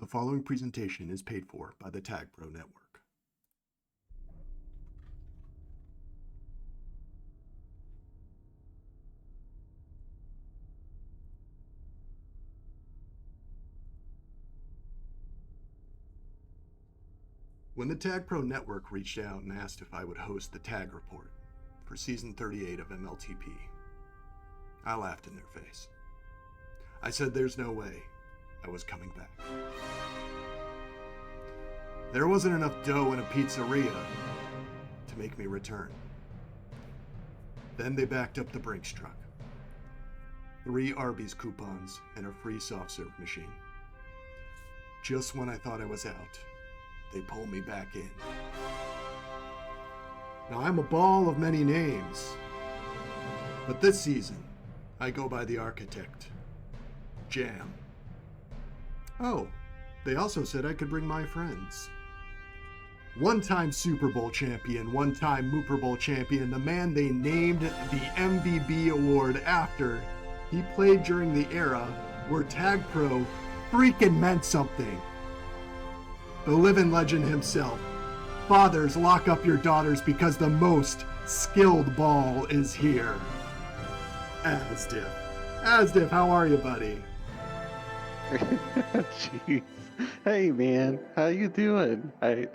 The following presentation is paid for by the Tag Pro Network. When the Tag Pro Network reached out and asked if I would host the Tag Report for Season 38 of NALTP, I laughed in their face. I said there's no way I was coming back. There wasn't enough dough in a pizzeria to make me return. Then they backed up the Brinks truck. 3 Arby's coupons and a free soft serve machine. Just when I thought I was out, they pull me back in. Now I'm a ball of many names, but this season I go by the architect, Jamm. Oh, they also said I could bring my friends. One-time Super Bowl champion, one-time Mooper Bowl champion, the man they named the MVP award after. He played during the era where Tag Pro freaking meant something. The living legend himself. Fathers, lock up your daughters because the most skilled ball is here. Asdf. Asdf, how are you, buddy? Jeez. Hey man, how you doing? Wowie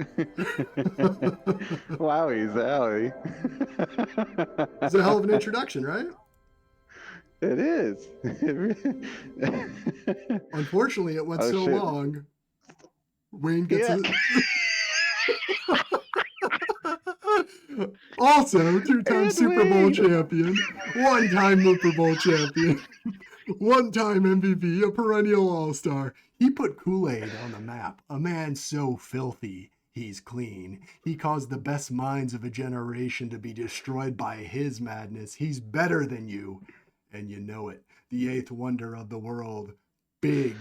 zowie. It's a hell of an introduction, right? It is. Unfortunately, it went so shit. long. Wayne gets it. Also, 2-time Super Bowl champion, 1-time Super Bowl champion, 1-time MVP, a perennial all-star. He put Kool-Aid on the map. A man so filthy, he's clean. He caused the best minds of a generation to be destroyed by his madness. He's better than you, and you know it. The 8th wonder of the world, big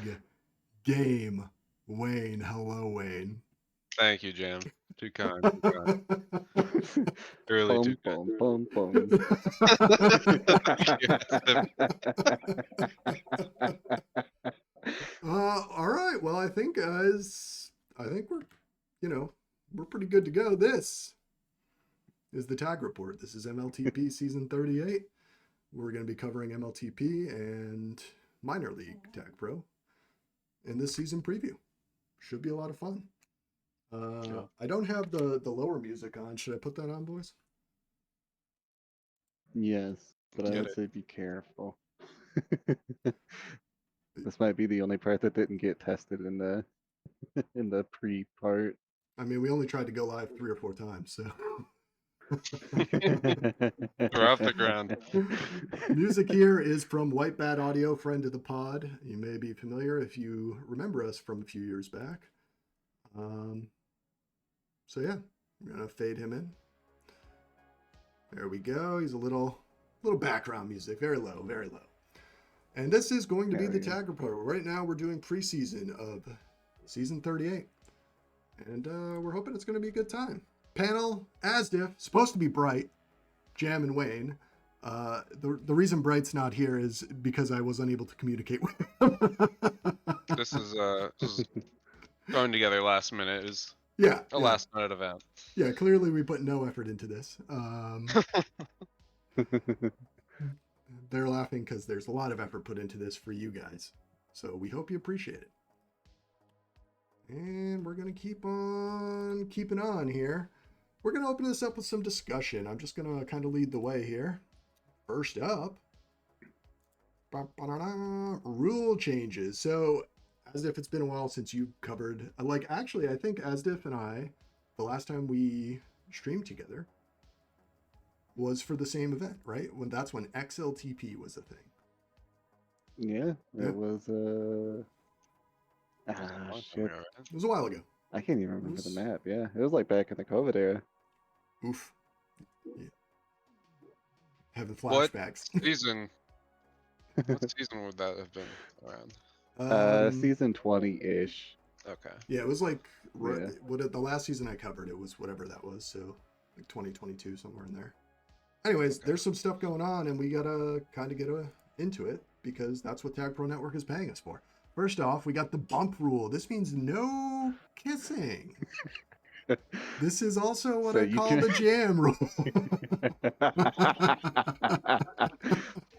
game Wayne. Hello, Wayne. Thank you, Jamm. Too kind. Too kind. Really too kind. Boom, boom, All right. Well, I think, guys, we're pretty good to go. This is the Tag Report. This is MLTP Season 38. We're going to be covering MLTP and Minor League Tag Pro in this season preview. Should be a lot of fun. I don't have the lower music on. Should I put that on, boys? Yes, but I would say be careful. This might be the only part that didn't get tested in the pre-part. I mean, we only tried to go live 3 or 4 times, so. We're off the ground. Music here is from White Bat Audio, friend of the pod. You may be familiar if you remember us from a few years back. So yeah, I'm gonna fade him in. There we go. He's a little background music, very low, very low. And this is going to be the Tag Report. Right now we're doing preseason of Season 38. And we're hoping it's going to be a good time. Panel, ASDF, supposed to be Bright, Jamm and Wayne. The reason Bright's not here is because I was unable to communicate with him. This is going together last minute. It was a last minute event. Yeah, clearly we put no effort into this. They're laughing because there's a lot of effort put into this for you guys. So we hope you appreciate it. And we're going to keep on keeping on here. We're going to open this up with some discussion. I'm just going to kind of lead the way here. First up, rule changes. So, as if it's been a while since you covered, actually, I think Asdif and I, the last time we streamed together was for the same event, right? That's when XLTP was a thing. Yeah, it was, shit. It was a while ago. I can't even remember the map, yeah. It was like back in the COVID era. Oof. Yeah. Having flashbacks. What season would that have been around? Season 20-ish. Okay. Yeah, it was like the last season I covered, it was whatever that was, so like 2022, somewhere in there. Anyways, there's some stuff going on, and we gotta kind of get into it because that's what Tag Pro Network is paying us for. First off, we got the bump rule. This means no kissing. This is also what I call the jam rule.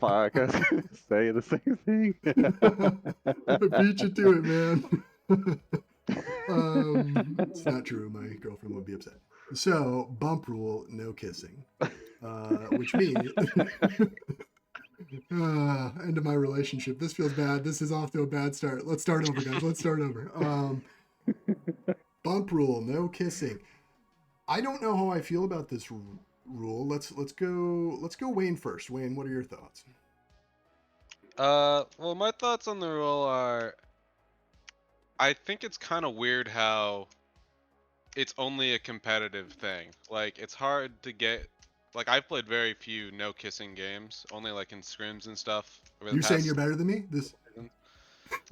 Fuck, I was gonna say the same thing. I beat you to it, man. It's not true. My girlfriend would be upset. So, bump rule, no kissing. Which means end of my relationship. This feels bad. This is off to a bad start. Let's start over, guys. Let's start over. Bump rule, no kissing. I don't know how I feel about this rule. Let's go Wayne first. Wayne, what are your thoughts? Well, my thoughts on the rule are, I think it's kind of weird how it's only a competitive thing. Like, it's hard to get. Like, I've played very few no kissing games, only like in scrims and stuff. You're saying you're better than me?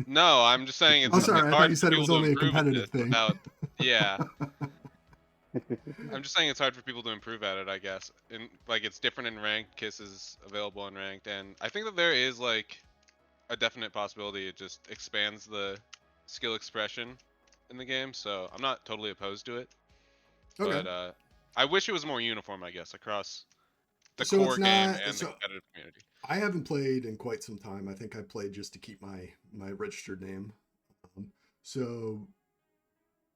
No, I'm just saying it's. Oh, sorry. It's I hard thought you said it was only a competitive thing. Yeah. I'm just saying it's hard for people to improve at it, I guess. And like, it's different in ranked. Kiss is available in ranked, and I think that there is like a definite possibility it just expands the skill expression in the game. So I'm not totally opposed to it. Okay. But I wish it was more uniform, I guess, across the core game and the competitive community. I haven't played in quite some time. I think I played just to keep my registered name. So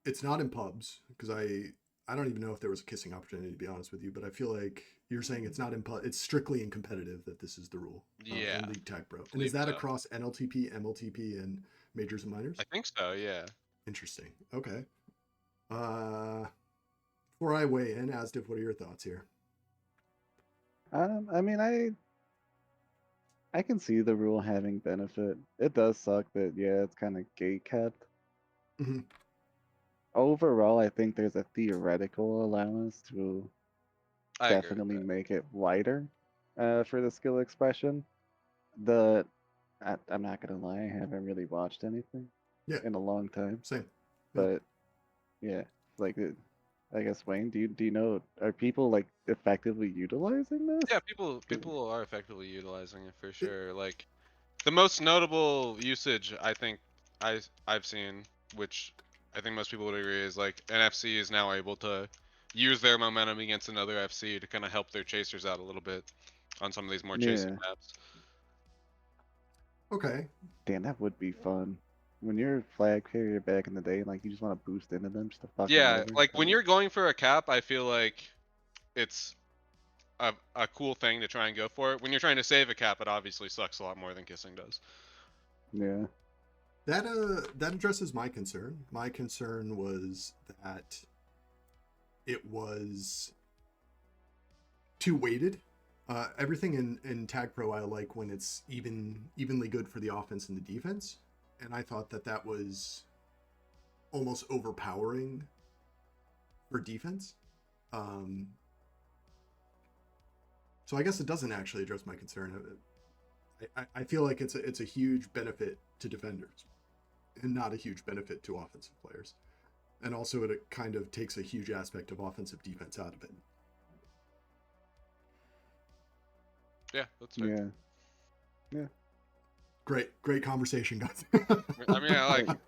it's not in pubs because I don't even know if there was a kissing opportunity, to be honest with you, but I feel like you're saying it's not in pub. It's strictly in competitive that this is the rule. Yeah. In League Tag Pro. And is that across NLTP, MLTP, and majors and minors? I think so, yeah. Interesting. Okay. Before I weigh in, asdf, what are your thoughts here? I mean, I can see the rule having benefit. It does suck that, yeah, it's kind of gate kept. Mm-hmm. Overall, I think there's a theoretical allowance to definitely make it wider for the skill expression. I'm not gonna lie, I haven't really watched anything in a long time. Same. But yeah, like I guess Wayne, do you know, are people like effectively utilizing this? Yeah, people are effectively utilizing it for sure. Like, the most notable usage I think I've seen, which I think most people would agree, is like an FC is now able to use their momentum against another FC to kind of help their chasers out a little bit on some of these more chasing maps. Okay. Damn, that would be fun. When you're a flag carrier back in the day, like you just want to boost into them just to fuck them over. Like when you're going for a cap, I feel like it's a cool thing to try and go for it. When you're trying to save a cap, it obviously sucks a lot more than kissing does. Yeah. That addresses my concern. My concern was that it was too weighted. Everything in Tag Pro I like when it's evenly good for the offense and the defense, and I thought that was almost overpowering for defense. So I guess it doesn't actually address my concern. I feel like it's a huge benefit to defenders and not a huge benefit to offensive players. And also it kind of takes a huge aspect of offensive defense out of it. Yeah, that's fair. Yeah. Great conversation, guys. I mean,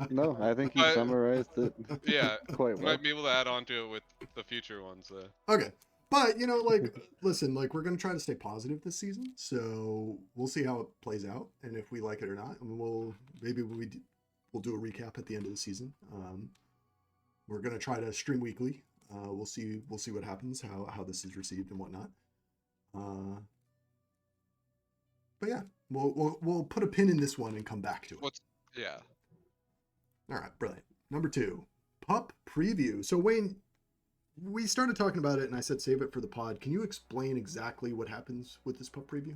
no, I think you summarized it. Yeah, quite well. Might be able to add on to it with the future ones. Okay. But, like, listen, like, we're going to try to stay positive this season. So we'll see how it plays out. And if we like it or not, we'll do a recap at the end of the season. We're going to try to stream weekly. We'll see what happens, how this is received and whatnot. But yeah, we'll put a pin in this one and come back to it. Yeah. All right, brilliant. Number 2, pup preview. So Wayne, we started talking about it and I said save it for the pod. Can you explain exactly what happens with this pup preview?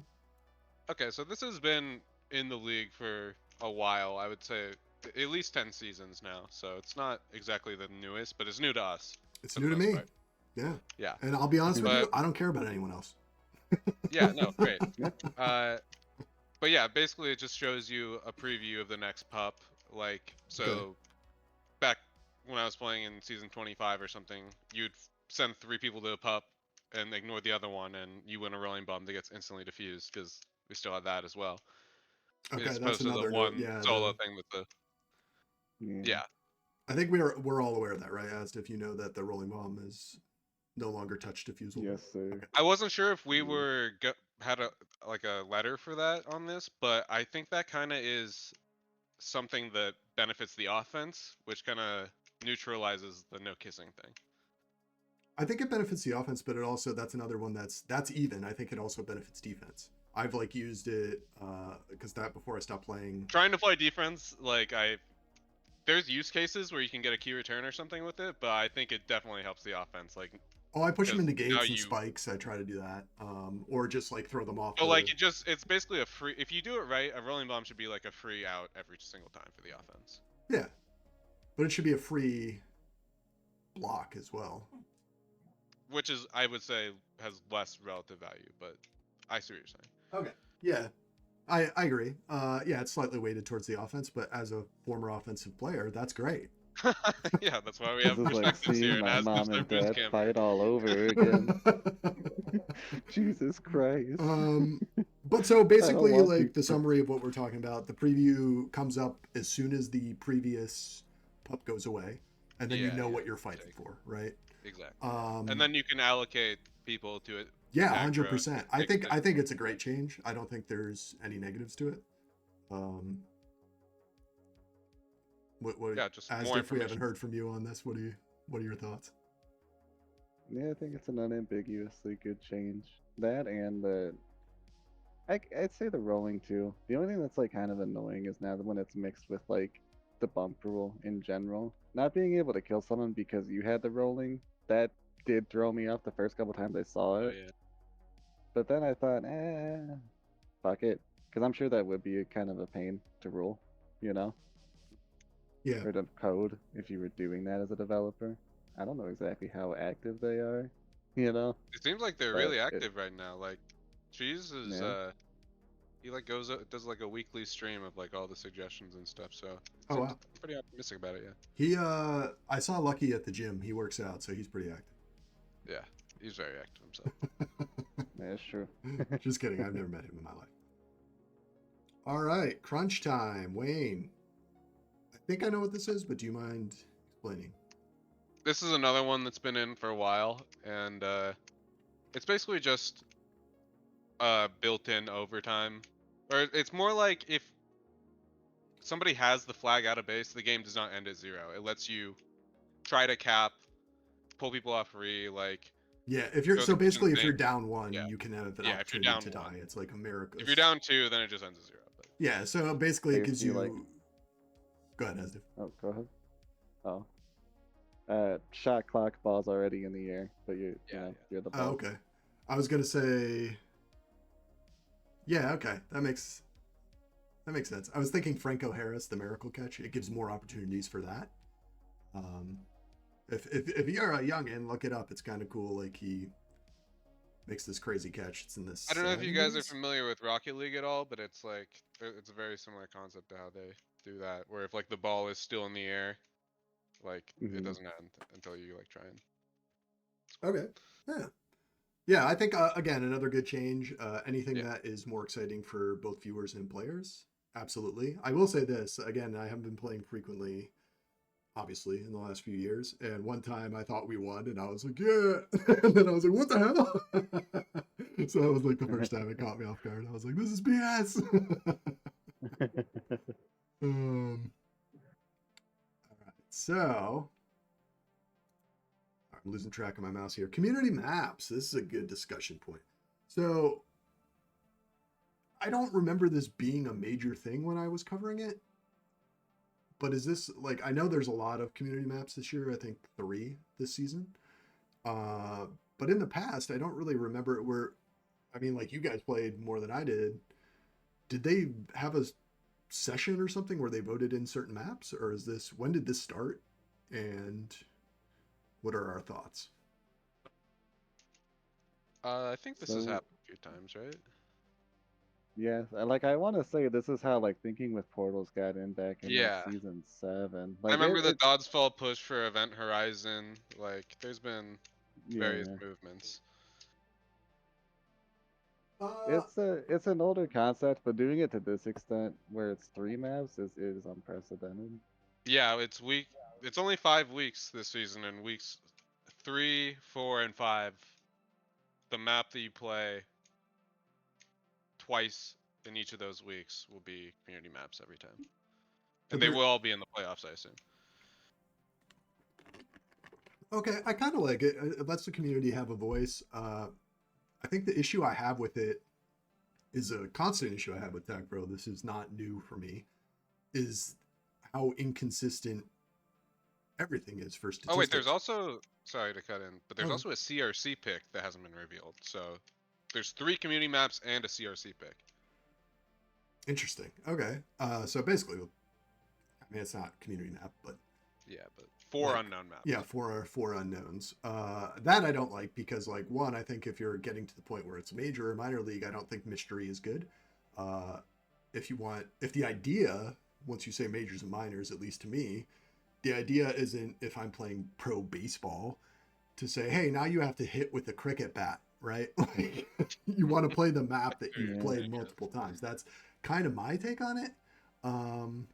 Okay, so this has been in the league for a while. I would say at least 10 seasons now. So it's not exactly the newest, but it's new to us. It's new to me. Part. Yeah. Yeah. And I'll be honest with you, I don't care about anyone else. Yeah, no, great. But yeah, basically it just shows you a preview of the next pup. Like, so back when I was playing in season 25 or something, you'd send 3 people to a pup and ignore the other one, and you win a rolling bomb that gets instantly diffused, because we still have that as well. Okay, as that's opposed to another the one solo thing with the Yeah. I think we're all aware of that, right? As if you know that the rolling bomb is no longer touch diffusal. Yes, sir. Okay. I wasn't sure if we were had a like a letter for that on this, but I think that kind of is something that benefits the offense, which kind of neutralizes the no kissing thing. I think it benefits the offense, but it also that's another one that's even. I think it also benefits defense. I've like used it because that before I stopped playing. Trying to play defense, like there's use cases where you can get a key return or something with it, but I think it definitely helps the offense. Like, Oh, I push them into now gates and you spikes. I try to do that, or just like throw them off. oh, like it's basically a free. If you do it right, a rolling bomb should be like a free out every single time for the offense. Yeah, but it should be a free block as well. Which is, I would say, has less relative value, but I see what you're saying. Okay. Yeah, I agree. Yeah, it's slightly weighted towards the offense, but as a former offensive player, that's great. Yeah, that's why we This have is like perspectives here. seeing my And mom and dad camp. fight all over again. Jesus Christ. But so basically, want like to. the summary of what we're talking about, the preview comes up as soon as the previous pup goes away, and then you know what you're fighting for, right? Exactly. And then you can allocate people to it. Yeah, 100%. I think it's a great change. I don't think there's any negatives to it. Yeah, just as more if we haven't information. heard from you on this, what are your thoughts? Yeah, I think it's an unambiguously good change. That and the I'd say the rolling too. The only thing that's like kind of annoying is now that when it's mixed with like the bump rule in general. Not being able to kill someone because you had the rolling, that did throw me off the first couple times I saw it. Oh, yeah. But then I thought, fuck it. Because I'm sure that would be kind of a pain to rule, you know? Yeah. Or to code if you were doing that as a developer. I don't know exactly how active they are, you know? It seems like they're really active right now. Like, Cheese is, he like does like a weekly stream of like all the suggestions and stuff. So wow. I'm pretty optimistic about it. Yeah. He I saw Lucky at the gym. He works out, so he's pretty active. Yeah, he's very active himself. That's true. Just kidding. I've never met him in my life. All right, crunch time, Wayne. I think I know what this is, but do you mind explaining? This is another one that's been in for a while, and it's basically just built-in overtime, or it's more like if somebody has the flag out of base, the game does not end at 0. It lets you try to cap, pull people off free, like. Yeah, if you're basically if you're down 1, you can have an opportunity to die. It's like a miracle. If you're down 2, then it just ends at 0. But... Yeah, so basically it gives you. Like... Go ahead, asdf. Oh, go ahead. Oh. Shot clock, ball's already in the air, but you're the ball. Oh, okay. I was gonna say. Yeah, okay, that makes sense. I was thinking Franco Harris, the miracle catch. It gives more opportunities for that. If you're a youngin, look it up. It's kind of cool. Like he makes this crazy catch. It's in this. I don't know if you guys are familiar with Rocket League at all, but it's like it's a very similar concept to how they do that. Where if like the ball is still in the air, like it doesn't end until you like try and. Okay. Yeah. I think again another good change. Anything that is more exciting for both viewers and players. Absolutely. I will say this again. I haven't been playing frequently. Obviously, in the last few years. And one time I thought we won, and I was like, yeah. And then I was like, what the hell? So that was like the first time it caught me off guard. I was like, this is BS. All right, so I'm losing track of my mouse here. Community maps. This is a good discussion point. So I don't remember this being a major thing when I was covering it. But is this like I know there's a lot of community maps this year. I think 3 this season. But in the past, I don't really remember it. I mean, like you guys played more than I did. Did they have a session or something where they voted in certain maps, or is this when did this start? And what are our thoughts? I think this has happened a few times, right? Yeah, like I want to say this is how like thinking with portals got in back in like, season 7. Like, I remember the Dodgeball push for Event Horizon. Like, there's been various movements. It's an older concept, but doing it to this extent, where it's 3 maps, is unprecedented. Yeah, it's only 5 weeks this season, and weeks 3, 4, and 5, the map that you play twice in each of those weeks will be community maps every time. But And they they're- will all be in the playoffs, I assume. Okay, I kind of like it. It lets the community have a voice. I think the issue I have with it is a constant issue I have with Tech Pro. This is not new for me. Is how inconsistent everything is for statistics. Oh wait, there's also, sorry to cut in, but there's Oh. also a CRC pick that hasn't been revealed. So there's 3 community maps and a CRC pick. Interesting. Okay. So basically, I mean, it's not community map, but Yeah, but 4 like, unknown maps. yeah, four unknowns. That I don't like because, like, one, I think if you're getting to the point where it's major or minor league, I don't think mystery is good. If the idea, once you say majors and minors, at least to me, the idea isn't if I'm playing pro baseball to say, hey, now you have to hit with a cricket bat, right? Like, you want to play the map that you've Yeah. played multiple times. That's kind of my take on it.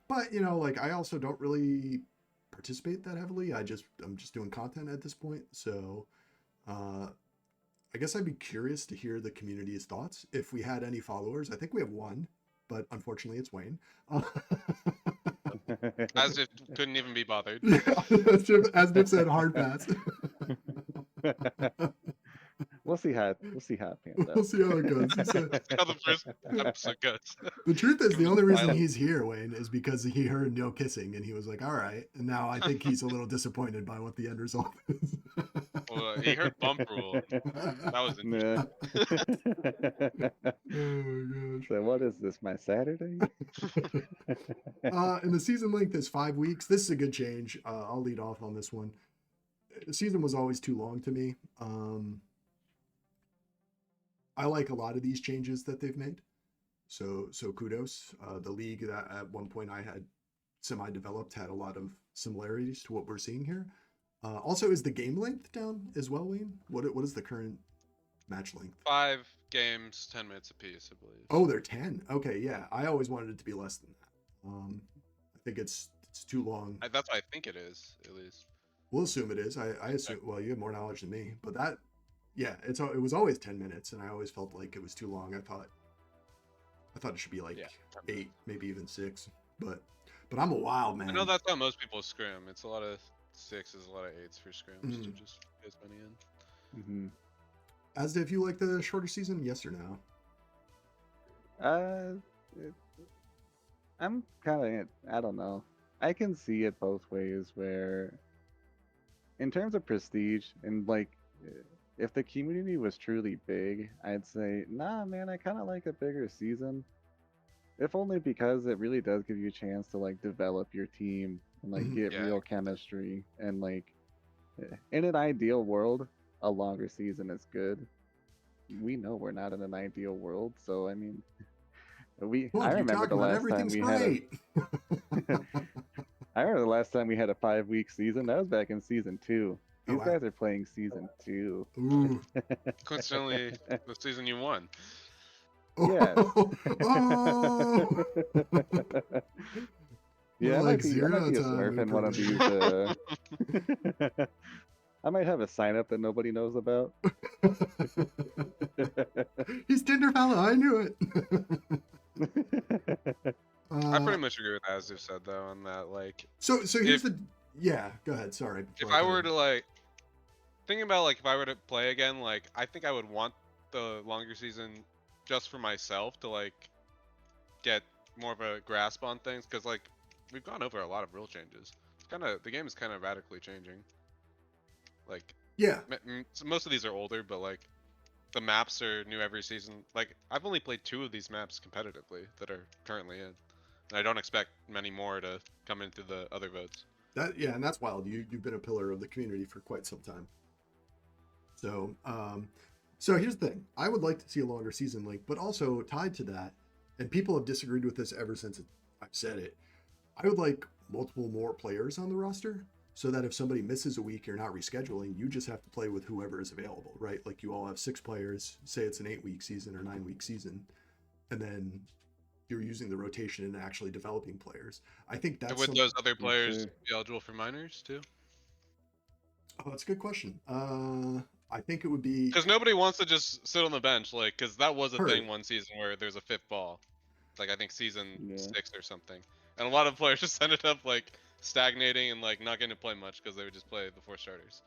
But you know, like, I also don't really participate that heavily. I'm just doing content at this point. So I guess I'd be curious to hear the community's thoughts. If we had any followers, I think we have one, but unfortunately it's Wayne. As if couldn't even be bothered. Yeah, as Div said, hard pass. We'll see how it pans We'll out. see how it goes. He said, That's how the first episode goes. the truth is, Give the us only a reason title. he's here, Wayne, is because he heard no kissing and he was like, all right. And now I think he's a little disappointed by what the end result is. Well, he heard bump rule. That was interesting. Nah. Oh my gosh. So what is this? My Saturday? And the season length is 5 weeks. This is a good change. I'll lead off on this one. The season was always too long to me. I like a lot of these changes that they've made. So kudos. The league that at one point I had semi-developed had a lot of similarities to what we're seeing here. Also, is the game length down as well, Wayne? What is the current match length? 5 games, 10 minutes apiece, I believe. Oh, they're 10. Okay, yeah. I always wanted it to be less than that. I think it's too long. That's what I think it is, at least. We'll assume it is. I assume. Well, you have more knowledge than me, but that, yeah, it was always 10 minutes, and I always felt like it was too long. I thought it should be like 8, maybe even 6. But I'm a wild man. I know that's how most people scrim. It's a lot of 6s, a lot of 8s for scrims to just get as many in. Mm-hmm. As if you like the shorter season, yes or no? I'm kind of, I don't know. I can see it both ways where, in terms of prestige, and like, if the community was truly big, I'd say, nah, man, I kind of like a bigger season. If only because it really does give you a chance to like develop your team and like Mhm. get Yeah, real chemistry, and like, in an ideal world, a longer season is good. We know we're not in an ideal world, so I mean, Well, I you remember talk the about last time everything's we had great. I remember the last time we had a 5-week season. That was back in season 2. These wow. guys are playing season 2. Ooh. Coincidentally, the season you won. Yes. Oh. Yeah, I Like might be zero a time smurf in one of these. I might have a sign up that nobody knows about. He's Tinder fella. I knew it. I pretty much agree with as you said though on that. Like, So here's yeah. Go ahead. Sorry. if before I cut were in. to like thinking about like if I were to play again, like I think I would want the longer season just for myself to like get more of a grasp on things, because like we've gone over a lot of rule changes. It's the game is kind of radically changing. Like, Yeah. so most of these are older, but like the maps are new every season. Like I've only played 2 of these maps competitively that are currently in, and I don't expect many more to come into the other votes. And that's wild. You've been a pillar of the community for quite some time. So so here's the thing. I would like to see a longer season length, but also tied to that, and people have disagreed with this ever since I've said it, I would like multiple more players on the roster, so that if somebody misses a week, you're not rescheduling. You just have to play with whoever is available, right? Like you all have 6 players, say it's an 8-week season or 9-week season, and then you're using the rotation and actually developing players. I think And that's would those other players sure. be eligible for minors too? Oh, that's a good question. I think it would be Because nobody wants to just sit on the bench, like, because that was a hurt. thing one season where there's a fifth ball, like I think season Yeah. 6 or something, and a lot of players just ended up like stagnating and like not getting to play much because they would just play the 4 starters.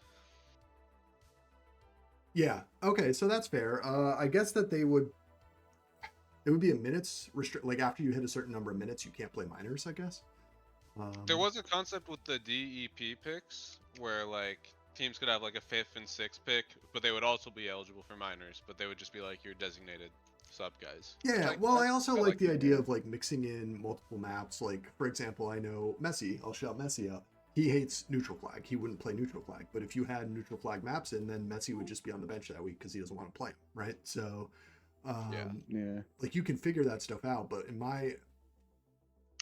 Yeah. Okay, so that's fair. I guess that it would be a minutes restrict. Like after you hit a certain number of minutes, you can't play minors. I guess. There was a concept with the DEP picks where like teams could have like a 5th and 6th pick, but they would also be eligible for minors, but they would just be like your designated sub guys. which Yeah. I- Well, I- I also I like the that. idea of like mixing in multiple maps. Like for example, I know Messi. I'll shout Messi out. He hates neutral flag. He wouldn't play neutral flag. But if you had neutral flag maps in, then Messi would just be on the bench that week because he doesn't want to play, right? So, Yeah. like you can figure that stuff out. But in my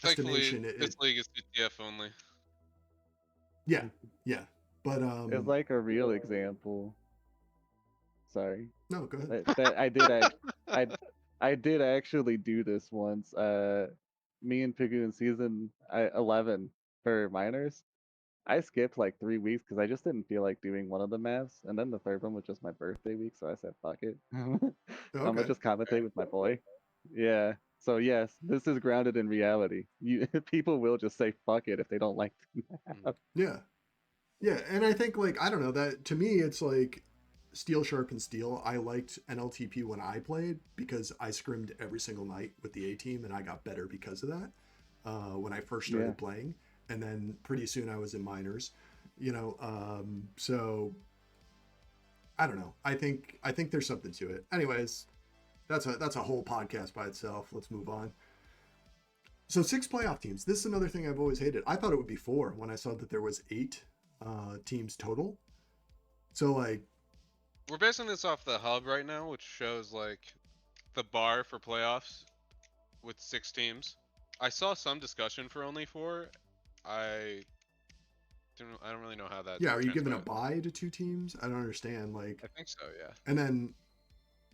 Thankfully, estimation, this league is CTF only. yeah, yeah. But It's like a real example. Sorry. no, go ahead. That I did actually do this once. Me and Pigu in season 11 for minors. I skipped like 3 weeks because I just didn't feel like doing one of the maps, and then the third one was just my birthday week, so I said fuck it. I'm gonna Okay. just commentate with my boy. Yeah. So yes, this is grounded in reality. You people will just say fuck it if they don't like the map. Yeah. Yeah, and I think like I don't know that to me it's like Steel Sharp and Steel. I liked NLTP when I played because I scrimmed every single night with the A team and I got better because of that when I first started Yeah. playing. And then pretty soon I was in minors, you know. So I don't know. I think there's something to it. Anyways, that's a whole podcast by itself. Let's move on. So 6 playoff teams. This is another thing I've always hated. I thought it would be 4 when I saw that there was 8 teams total. So like We're basing this off the hub right now, which shows like the bar for playoffs with 6 teams. I saw some discussion for only 4. I don't really know how that. yeah, are you giving a transpired. bye to 2 teams? I don't understand. Like, I think so, yeah. and then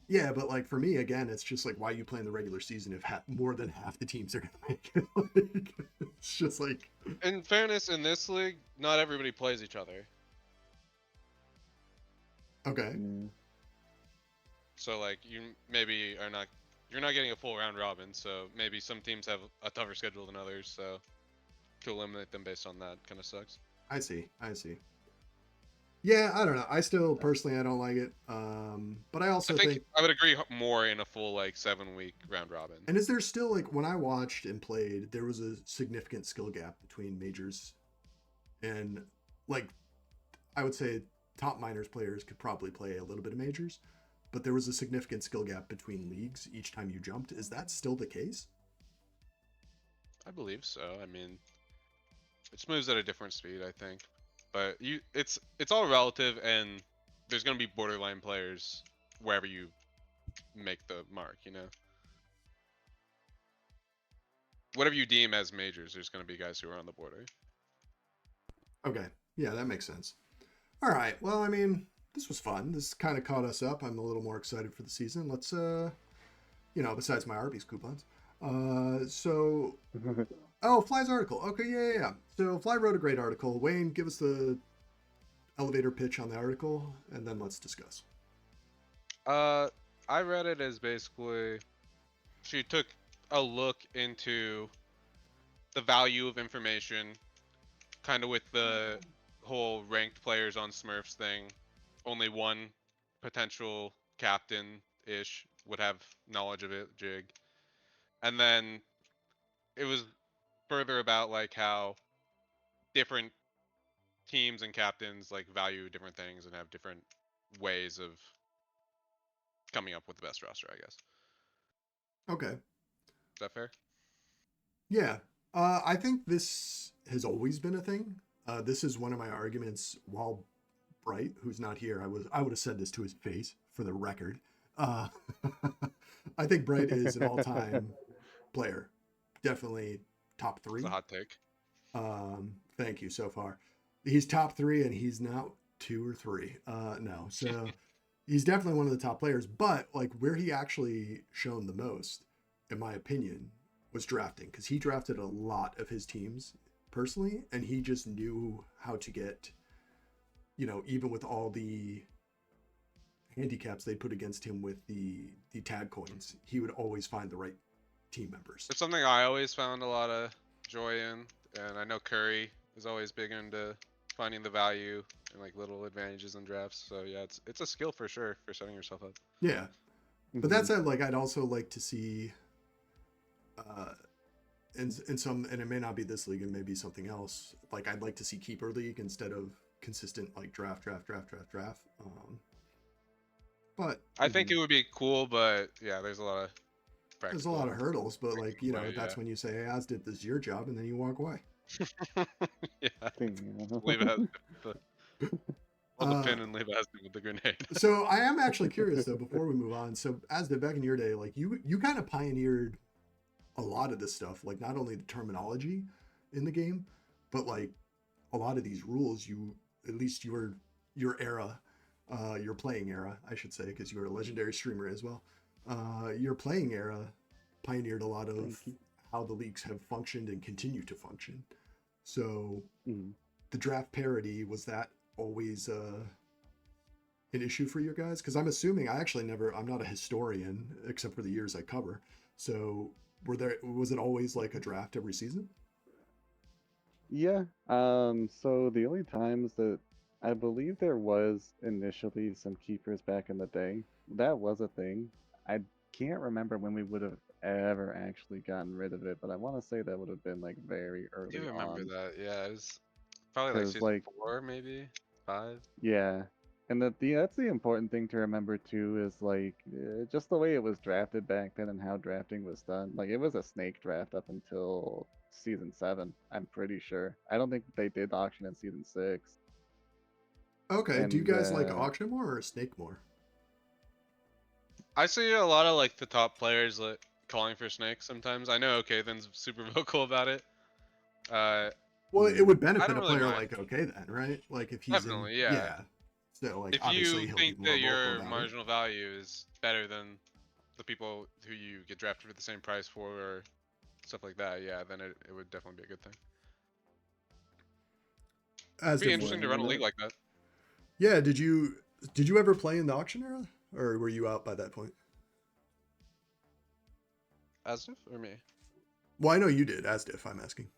yeah, but like for me again, it's just like why you play in the regular season if more than half the teams are gonna make it. Like, it's just like In fairness, in this league, not everybody plays each other. okay, Mm. So like you maybe are not you're not getting a full round robin, so maybe some teams have a tougher schedule than others, so to eliminate them based on that kind of sucks. I see. Yeah, I don't know. I still personally I don't like it. But I also I think think I would agree more in a full like 7-week round robin. and is there still like when I watched and played, there was a significant skill gap between majors and like I would say top minors players could probably play a little bit of majors, but there was a significant skill gap between leagues each time you jumped. Is that still the case? I believe so. I mean, it moves at a different speed, I think. But it's all relative, and there's gonna be borderline players wherever you make the mark. You know, whatever you deem as majors, there's gonna be guys who are on the border. Okay. Yeah, that makes sense. All right. Well, I mean, this was fun. This kind of caught us up. I'm a little more excited for the season. Let's besides my Arby's coupons. So oh, Fly's article. Okay, yeah. So Fly wrote a great article. Wayne, give us the elevator pitch on the article, and then let's discuss. I read it as basically she took a look into the value of information, kind of with the whole ranked players on Smurfs thing. Only one potential captain-ish would have knowledge of it, Jig. And then it was further about like how different teams and captains like value different things and have different ways of coming up with the best roster, I guess. Okay. Is that fair? Yeah. I think this has always been a thing. This is one of my arguments while Bright, who's not here, I would have said this to his face for the record. I think Bright is an all-time player. Definitely top 3. It's a hot take. Thank you so far. He's top 3 and he's not 2 or 3. No. So he's definitely one of the top players, but like where he actually shown the most, in my opinion, was drafting, because he drafted a lot of his teams personally, and he just knew how to get, even with all the handicaps they put against him with the tag coins, he would always find the right team members. It's something I always found a lot of joy in, and I know Curry is always big into finding the value and like little advantages in drafts. So yeah, it's a skill for sure for setting yourself up. Yeah, but that said, like I'd also like to see, in some, and it may not be this league, and maybe something else. Like I'd like to see keeper league instead of consistent like draft. But I think it would be cool, but yeah, there's a lot of there's a lot of hurdles. But like way, that's when you say, "Hey, Asdf, this is your job," and then you walk away. Yeah, leave it. Hold the pin and leave it with the grenade. So I am actually curious though. Before we move on, so Asdf, back in your day, like you kind of pioneered a lot of this stuff. Like not only the terminology in the game, but like a lot of these rules. You, at least your era. Your playing era, I should say, because you were a legendary streamer as well. Your playing era pioneered a lot of how the leagues have functioned and continue to function. So the draft parity, was that always an issue for you guys? Because I'm assuming, I'm not a historian except for the years I cover. So was it always like a draft every season? Yeah. So the only times that I believe there was initially some keepers back in the day, that was a thing. I can't remember when we would have ever actually gotten rid of it, but I want to say that would have been like very I early do remember on. that. Yeah, it was probably like 'Cause, season like, 4, maybe 5. Yeah. And that's the important thing to remember too, is like just the way it was drafted back then and how drafting was done. Like it was a snake draft up until season 7, I'm pretty sure. I don't think they did auction in season 6. Okay. Do you And guys like auction more or snake more? I see a lot of like the top players like calling for snakes sometimes. I know Okathan's super vocal about it. Well, it would I benefit don't a really player mind. like okay then, right? Like if he's Definitely, yeah. yeah. So like If obviously you he'll think be more that vocal your about it. marginal value is better than the people who you get drafted for the same price for or stuff like that, yeah, then it would definitely be a good thing. It'd be interesting to run a league like that. Yeah, did you ever play in the auction era, or were you out by that point? Asdf or me? Well, I know you did, Asdf, I'm asking.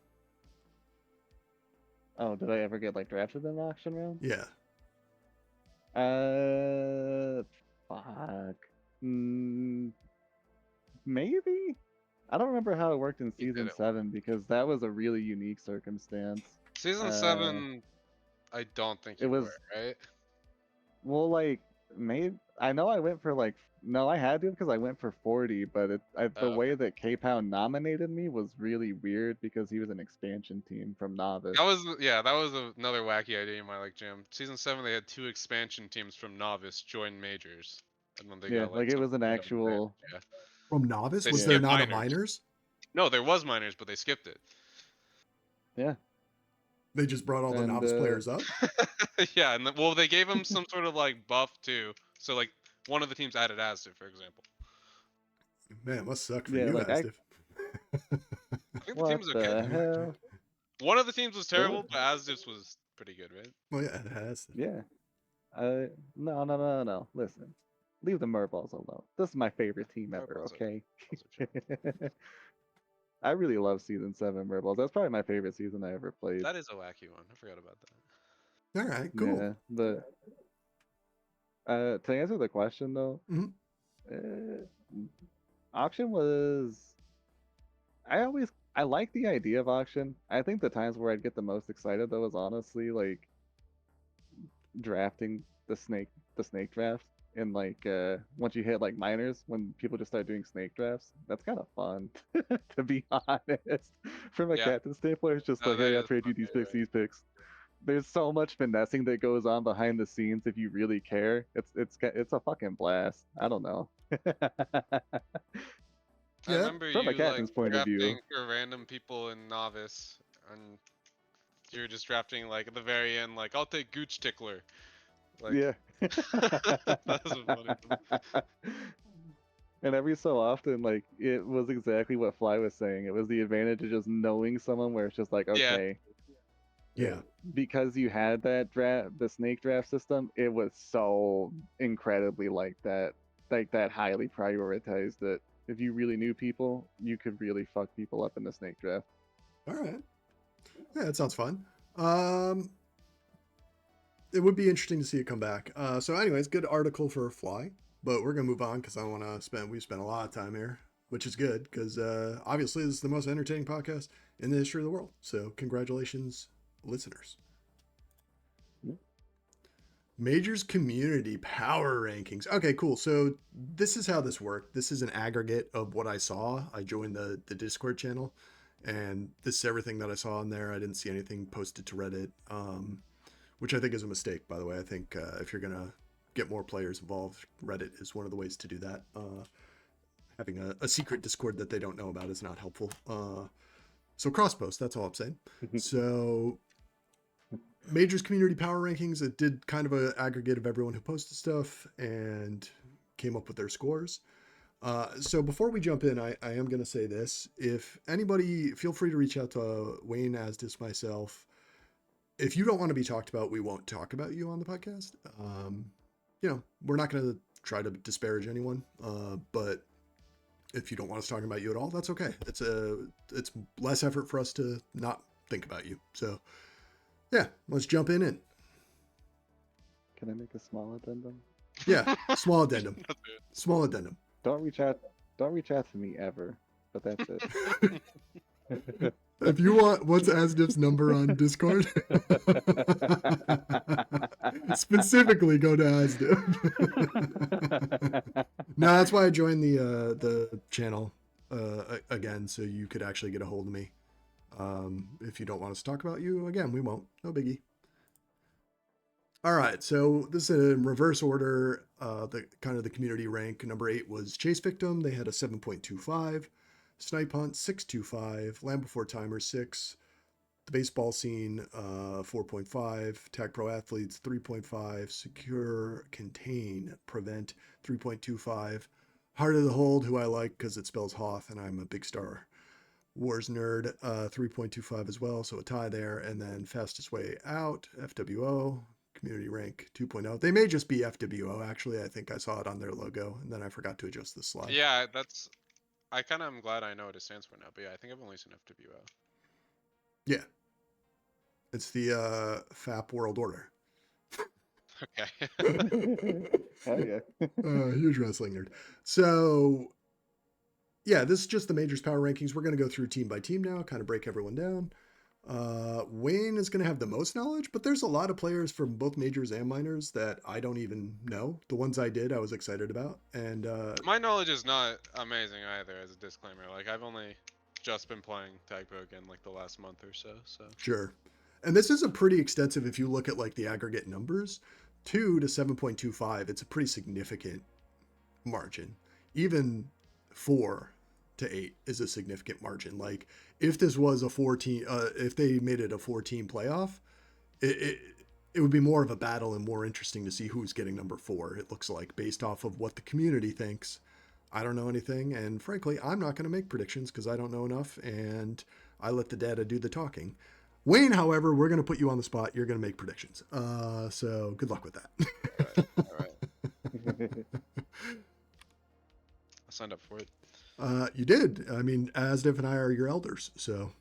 Oh, did I ever get like drafted in the auction round? Yeah. Fuck. Maybe? I don't remember how it worked in You did season it 7 because that was a really unique circumstance. Season 7, I don't think It you was were, right? well, like maybe I know I went for like no, I had to because I went for 40, but the Okay. way that K-Pound nominated me was really weird because he was an expansion team from Novice. That was another wacky idea in my like Jamm. Season 7, they had 2 expansion teams from Novice join majors, and then they Yeah, got like like it some was an random advantage. actual. Yeah. From Novice? They Was there skipped not a minors. minors? No, there was minors, but they skipped it. Yeah. They just brought all the And novice players up? Yeah, and well, they gave him some sort of like buff too. So like one of the teams added Asdf, for example. Man, it must suck for yeah, you, like Asdf. I think the team what was okay. the hell? One of the teams was terrible, but Asdf's was pretty good, right? Well, yeah, it has. Yeah. No. Listen, leave the Murballs alone. This is my favorite team ever. Purple's Okay. okay. I really love season 7 Murballs. That's probably my favorite season I ever played. That is a wacky one. I forgot about that. All right, cool. Yeah, but to answer the question though, Mhm. Auction was. I like the idea of auction. I think the times where I'd get the most excited though is honestly like drafting the snake draft, and like once you hit like minors, when people just start doing snake drafts, that's kind of fun. To be honest, from a Yeah. captain standpoint, it's just No, like, that hey, I is trade you fun, these picks. There's so much finessing that goes on behind the scenes if you really care. It's a fucking blast. I don't know. I Yeah. remember From a you like captain's point of view. drafting for random people in Novice, and you were just drafting like at the very end, like I'll take Gooch Tickler. Like, Yeah. that was a funny one. And every so often, like, it was exactly what Fly was saying. It was the advantage of just knowing someone where it's just like, Yeah. okay, Yeah. because you had that draft, the snake draft system, it was so incredibly like that highly prioritized that if you really knew people, you could really fuck people up in the snake draft. All right. Yeah, that sounds fun. It would be interesting to see it come back. So, anyways, good article for Fly, but we're gonna move on because I want to spend. We spent a lot of time here, which is good because obviously this is the most entertaining podcast in the history of the world. So, congratulations, listeners. Majors community power rankings. Okay, cool. So this is how this worked. This is an aggregate of what I saw. I joined the Discord channel, and this is everything that I saw in there. I didn't see anything posted to Reddit, which I think is a mistake, by the way. I think if you're gonna get more players involved, Reddit is one of the ways to do that. Having a secret Discord that they don't know about is not helpful. So cross post. That's all I'm saying. So. Majors community power rankings, it did kind of an aggregate of everyone who posted stuff and came up with their scores. So before we jump in, I am going to say this. If anybody, feel free to reach out to Wayne, Asdis, myself. If you don't want to be talked about, we won't talk about you on the podcast. We're not going to try to disparage anyone, but if you don't want us talking about you at all, that's okay. It's less effort for us to not think about you. So yeah, let's jump in. Can I make a small addendum? Yeah, small addendum. Small addendum. Don't reach out to me ever. But that's it. If you want, what's Asdif's number on Discord? Specifically, go to Asdif. No, that's why I joined the channel again, so you could actually get a hold of me. If you don't want us to talk about you, again, we won't. No biggie. All right, so this is in reverse order. The kind of the community rank. Number 8 was Chase Victim. They had a 7.25. Snipe Hunt 6.25. Land Before Timer 6. The Baseball Scene 4.5. Tag Pro Athletes 3.5. Secure Contain Prevent 3.25. Heart of the Hold, who I like because it spells Hoth, and I'm a big Star Wars nerd, 3.25 as well, so a tie there. And then Fastest Way Out, FWO, community rank 2.0. They may just be FWO, actually. I think I saw it on their logo, and then I forgot to adjust the slide. Yeah, I kind of am glad I know what it stands for now, but yeah, I think I've only seen FWO. Yeah. It's the FAP World Order. Okay. Hell yeah. Huge wrestling nerd. So yeah, this is just the Majors Power Rankings. We're going to go through team by team now, kind of break everyone down. Wayne is going to have the most knowledge, but there's a lot of players from both Majors and Minors that I don't even know. The ones I did, I was excited about. And my knowledge is not amazing either, as a disclaimer. Like, I've only just been playing Tag Pro again, like, the last month or so. Sure. And this is a pretty extensive, if you look at, like, the aggregate numbers, 2 to 7.25, it's a pretty significant margin. Even 4 to 8 is a significant margin. Like, if this was a 14, if they made it a 14 playoff, it would be more of a battle and more interesting to see who's getting number 4. It looks like, based off of what the community thinks. I don't know anything, and frankly, I'm not going to make predictions because I don't know enough, and I let the data do the talking. Wayne, however, we're going to put you on the spot. You're going to make predictions. So good luck with that. All right. I signed up for it. You did. I mean, Asdif and I are your elders, so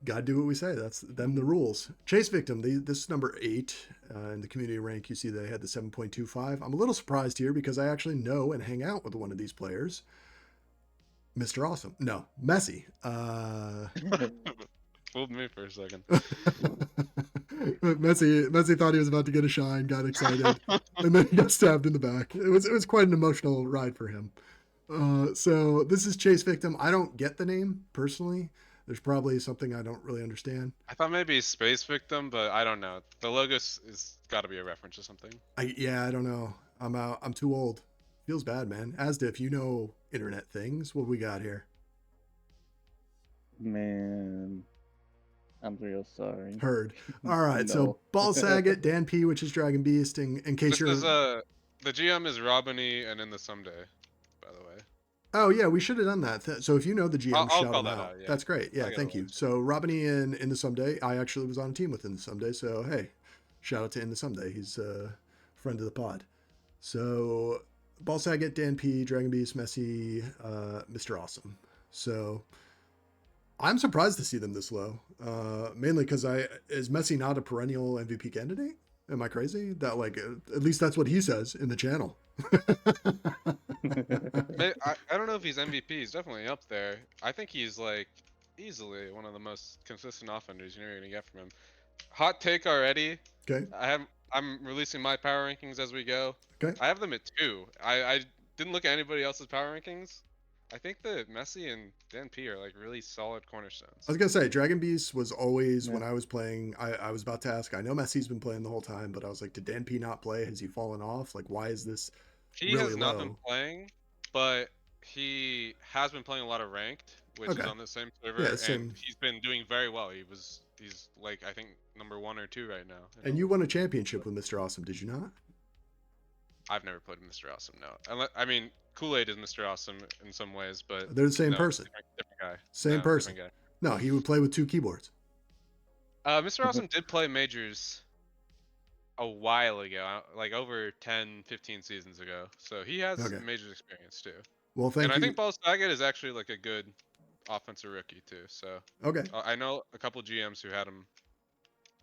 gotta do what we say. That's them the rules. Chase Victim, this is number 8 in the community rank. You see they had the 7.25. I'm a little surprised here because I actually know and hang out with one of these players, Mr. Awesome. No, Messi. Fooled me for a second. Messi thought he was about to get a shine, got excited, and then he got stabbed in the back. It was quite an emotional ride for him. So this is Chase Victim. I don't get the name personally. There's probably something I don't really understand. I thought maybe Space Victim, but I don't know. The logo is got to be a reference to something. I don't know. I'm out. I'm too old. Feels bad, man. Asdif, you know internet things. What we got here? Man, I'm real sorry. Heard. All right. No. So Ball Saget, Dan P, which is Dragon Beast. In case This is the GM is Robin E and in the Someday. by the way. Oh yeah, we should have done that. So if you know the GM, I'll shout call them that out. out. Yeah, That's great. Yeah, I got thank a you. list. So Robiny in the Someday, I actually was on a team with In the Someday. So hey, shout out to In the Someday. He's a friend of the pod. So Ball Saget, Dan P, Dragon Beast, Messi, Mr. Awesome. So I'm surprised to see them this low. Mainly because is Messi not a perennial MVP candidate? Am I crazy? That like at least that's what he says in the channel. I don't know if he's MVP. He's definitely up there. I think he's like easily one of the most consistent offenders you're gonna get from him. Hot take already. Okay. I'm releasing my power rankings as we go. Okay. I have them at 2. I didn't look at anybody else's power rankings. I think that Messi and Dan P are like really solid cornerstones. I was gonna say Dragon Beast was always Yeah. when I was playing. I was about to ask. I know Messi's been playing the whole time, but I was like, did Dan P not play? Has he fallen off? Like, why is this He really has not been low? playing, but he has been playing a lot of ranked, which Okay. is on the same server, Yeah, and same. he's been doing very well. He's like I think number 1 or 2 right now. And you won a championship with Mr. Awesome, did you not? I've never played Mr. Awesome. No, I mean Kool-Aid is Mr. Awesome in some ways, but They're the same no, person. different guy. Same No, person. different No, he would play with 2 keyboards. guy. Mr. Awesome did play majors a while ago, like over 10, 15 seasons ago. So he has Okay. majors experience too. Well, thank And you. I think Ball Saget is actually like a good offensive rookie too. So Okay. I know a couple GMs who had him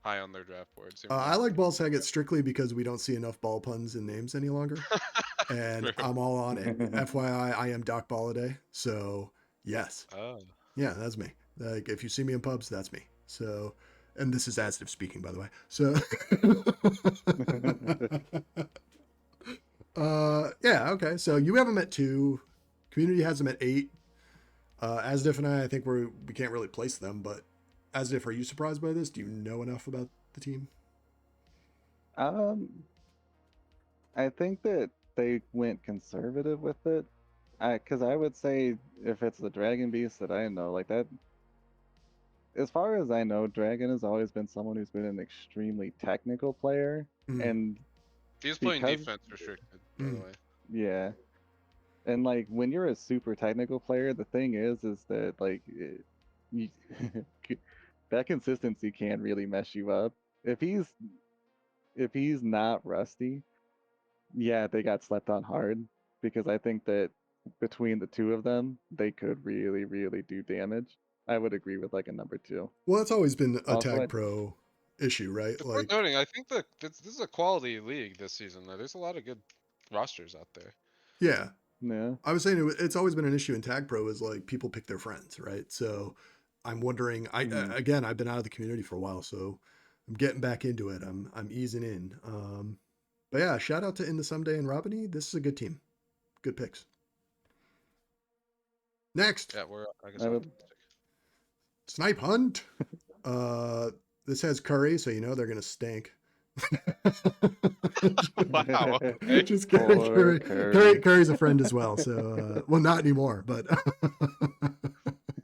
high on their draft board. I like Ball Saget strictly because we don't see enough ball puns in names any longer. And I'm all on it. FYI, I am Doc Balladay. So, yes. Oh. Yeah, that's me. Like, if you see me in pubs, that's me. So, and this is asdf speaking, by the way. So, yeah, okay. So you have them at 2. Community has them at 8. Asdf and I think we can't really place them, but Asdf, are you surprised by this? Do you know enough about the team? I think that they went conservative with it. Because I would say if it's the Dragon Beast that I know, like that. As far as I know, Dragon has always been someone who's been an extremely technical player, and He's playing because- defense restricted, by the way. yeah, and like when you're a super technical player, the thing is that like you, that consistency can really mess you up. If he's not rusty, yeah, they got slept on hard because I think that between the two of them, they could really, really do damage. I would agree with like a number 2. Well, it's always been a Also, tag pro issue, right? It's worth noting, I think that this is a quality league this season. Though. There's a lot of good rosters out there. Yeah. yeah. I was saying it's always been an issue in tag pro is like people pick their friends, right? So I'm wondering. Again, I've been out of the community for a while, so I'm getting back into it. I'm easing in. But yeah, shout out to In the Someday and Robiny. This is a good team. Good picks. Next. Yeah, I guess Snipe Hunt. This has Curry, so you know they're gonna stink. Wow. Just kidding. Curry's a friend as well. So well, not anymore, but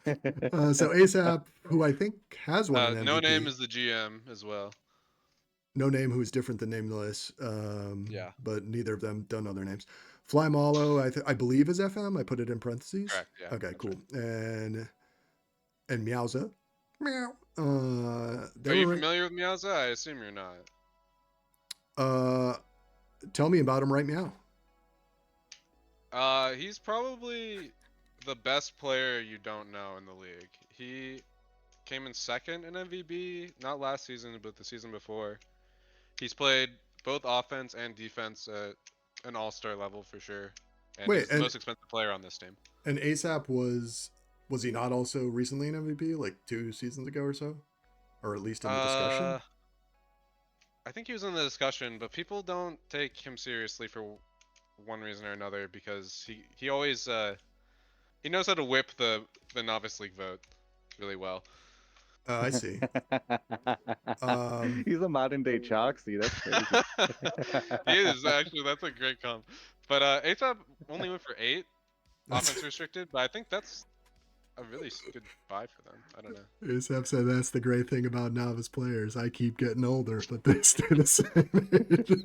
so ASAP, who I think has won an MVP. No Name is the GM as well. No Name, who is different than Nameless. Yeah. But neither of them don't know their names. Fly Malo, I believe is FM. I put it in parentheses. Correct. Yeah. Okay, cool. Right. And Meowza. Meow. Are you familiar with Meowza? I assume you're not. Tell me about him right now. He's probably the best player you don't know in the league. He came in second in MVP, not last season, but the season before. He's played both offense and defense at an all-star level for sure. And he's the most expensive player on this team. And ASAP was he not also recently an MVP, like 2 seasons ago or so? Or at least in the discussion? I think he was in the discussion, but people don't take him seriously for one reason or another because he always he knows how to whip the novice league vote really well. I see. He's a modern day Choxy. That's crazy. He is actually. That's a great comp. But ASAP only went for 8 offense restricted, but I think that's a really good buy for them. I don't know. ASAP said that's the great thing about novice players. I keep getting older, but they stay the same age.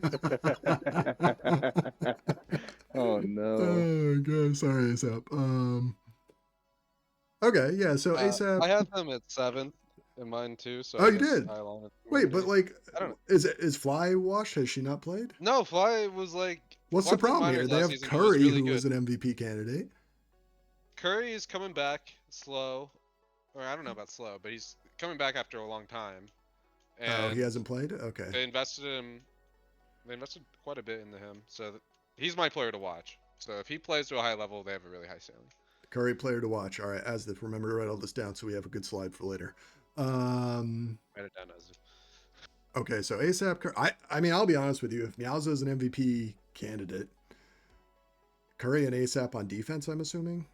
Oh no. Oh god, sorry, ASAP. Okay, yeah. So ASAP. I had them at 7th in mine too, so Oh, I you guess did. I along with Wait, but maybe. like, I don't know. is Fly washed? Has she not played? No, Fly was like What's Fly the played problem here? minors They last have season and was Curry, really who good. was an MVP candidate. Curry is coming back slow, or I don't know about slow, but he's coming back after a long time, Oh, he and hasn't played. Okay. they invested him. They invested quite a bit into him, so he's my player to watch. So if he plays to a high level, they have a really high ceiling. Curry player to watch. All right, ASdf. Remember to write all this down so we have a good slide for later. Write it down as Okay, so ASAP. I mean, I'll be honest with you. If Meowza is an MVP candidate, Curry and ASAP on defense, I'm assuming.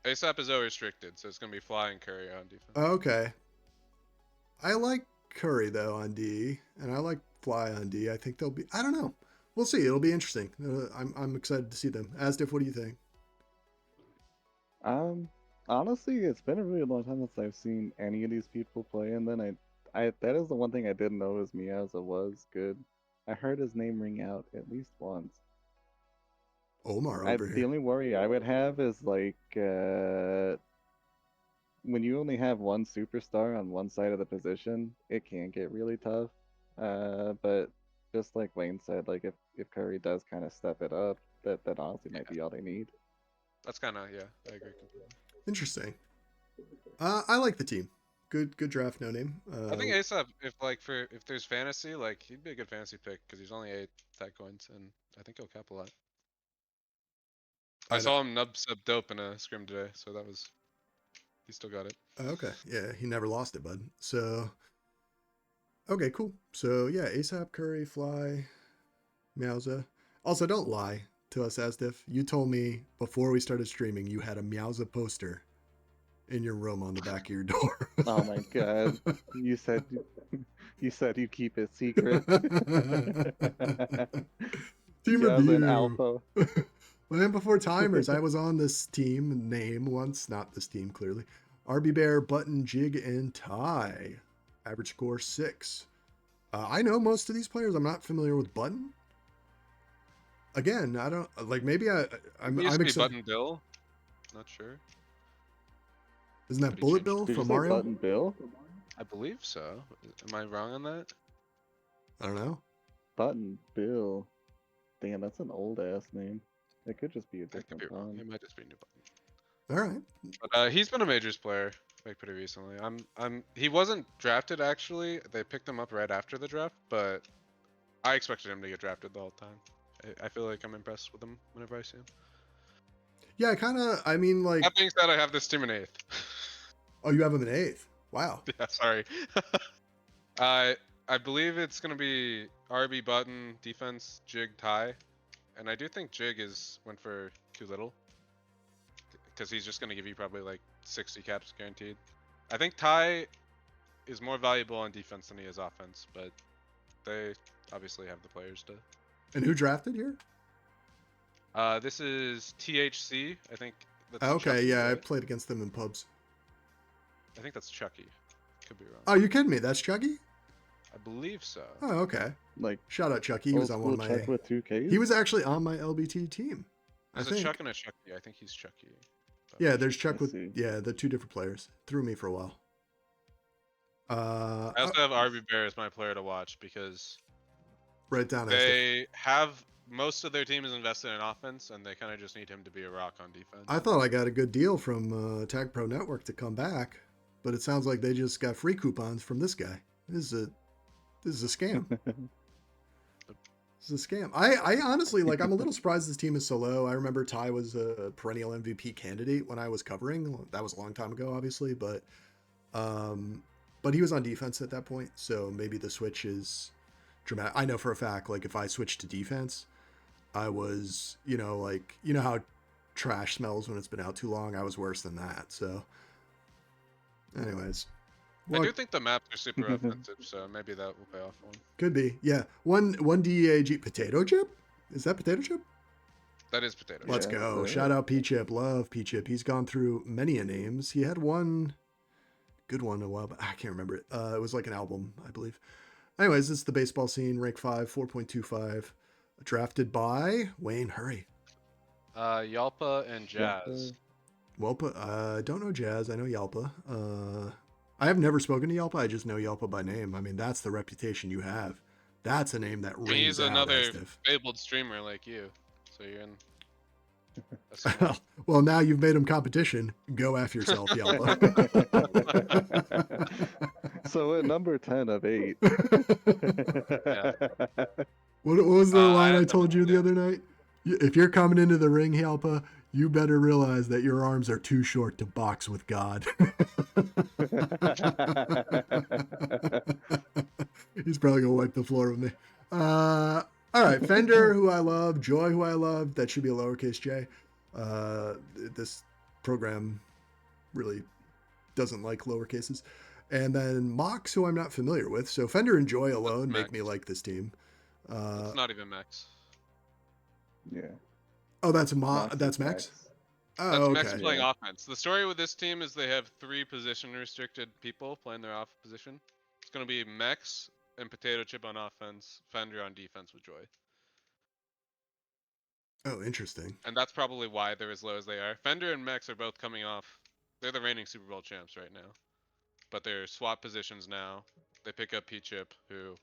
ASAP is O restricted, so it's gonna be Fly and Curry on defense. Okay. I like Curry though on D, and I like Fly on D. I think they'll be. I don't know. We'll see. It'll be interesting. I'm excited to see them. ASdf, what do you think? Honestly, it's been a really long time since I've seen any of these people play, and then I that is the one thing I didn't know is Miyaza was good. I heard his name ring out at least once. Omar I over the here. only worry I would have is like when you only have one superstar on one side of the position, it can get really tough. But just like Wayne said, like if Curry does kind of step it up, that honestly might be all they need. That's kind of, yeah, I agree completely. Interesting. I like the team. Good draft. No name. I think ASAP, if there's fantasy, like he'd be a good fantasy pick because he's only 8 tech coins, and I think he'll cap a lot. I saw him nub sub dope in a scrim today, so he still got it. Okay. Yeah, he never lost it, bud. So, okay, cool. So, yeah, ASAP, Curry, Fly, Meowza. Also, don't lie to us, ASdf. You told me before we started streaming you had a Meowza poster in your room on the back of your door. Oh my god. You said you keep it secret. Team Jazz and review. Alpha. Well, before timers, I was on this team name once, not this team clearly. RB Bear, Button, Jig, and Ty. Average score 6. I know most of these players. I'm not familiar with Button. Again, I don't like. Maybe I'm He used to be excited. Button Bill. Not sure. Isn't that But he Bullet changed Bill it. Did you from say Mario? Button Bill? I believe so. Am I wrong on that? I don't know. Button Bill. Damn, that's an old ass name. It could just be a I could different be wrong. one. It might just be New Button. All right. But he's been a majors player like pretty recently. He wasn't drafted actually. They picked him up right after the draft, but I expected him to get drafted the whole time. I feel like I'm impressed with him whenever I see him. Yeah, I mean, like. That being said, I have this team in 8th. Oh, you have him in 8th. Wow. Yeah, sorry. I believe it's gonna be RB Button, defense, Jig, Ty, and I do think Jig went for too little because he's just gonna give you probably like 60 caps guaranteed. I think Ty is more valuable on defense than he is offense, but they obviously have the players to. And who drafted here? This is THC. I think that's Okay, Chucky, yeah, I right? played against them in pubs. I think that's Chucky. Could be wrong. Oh, you kidding me? That's Chucky? I believe so. Oh, okay. Like Shout out Chucky. He old was on one school of my. Chuck with 2Ks? He was actually on my LBT team. There's I a think. Chuck and a Chucky. I think he's Chucky. Yeah, there's Chuck I with. see. Yeah, the two different players. Threw me for a while. I also have RB Bear as my player to watch because Write down. they have most of their team is invested in offense, and they kind of just need him to be a rock on defense. I thought I got a good deal from Tag Pro Network to come back, but it sounds like they just got free coupons from this guy. This is a scam. This is a scam. I honestly like. I'm a little surprised this team is so low. I remember Ty was a perennial MVP candidate when I was covering. That was a long time ago, obviously, but he was on defense at that point, so maybe the switch is dramatic. I know for a fact, like if I switched to defense, I was, like how trash smells when it's been out too long. I was worse than that. So, anyways. I do think the maps are super offensive, so maybe that will pay off for him. Could be, yeah. One DEAG potato chip. Is that potato chip? That is potato. Let's Yeah, go. that's it. Shout out P Chip. Love P Chip. He's gone through many a names. He had one good one a while, but I can't remember it. It was like an album, I believe. Anyways, this is the baseball scene. Rank 5, 4.25. Drafted by Wayne. Hurry. Yalpa and Jazz. Yalpa, don't know Jazz. I know Yalpa. I have never spoken to Yalpa. I just know Yalpa by name. I mean, that's the reputation you have. That's a name that And rings he's out, another asdf. fabled streamer like you, so you're in. A similar- Well, now you've made him competition. Go after yourself, Yalpa. So at number 10 of 8. What was the line I had told you the number other night? If you're coming into the ring, Yalpa, you better realize that your arms are too short to box with God. He's probably gonna wipe the floor with me. All right, Fender, who I love, Joy, who I love. That should be a lowercase j. This program really doesn't like lowercases. And then Mox, who I'm not familiar with. So Fender and Joy alone make me like this team. It's not even Max. Yeah. Oh, that's Max. Max? Oh, That's okay. Max playing offense. The story with this team is they have 3 position restricted people playing their off position. It's gonna be Max and Potato Chip on offense, Fender on defense with Joy. Oh, interesting. And that's probably why they're as low as they are. Fender and Max are both coming off. They're the reigning Super Bowl champs right now. But they're swap positions now. They pick up P-Chip, who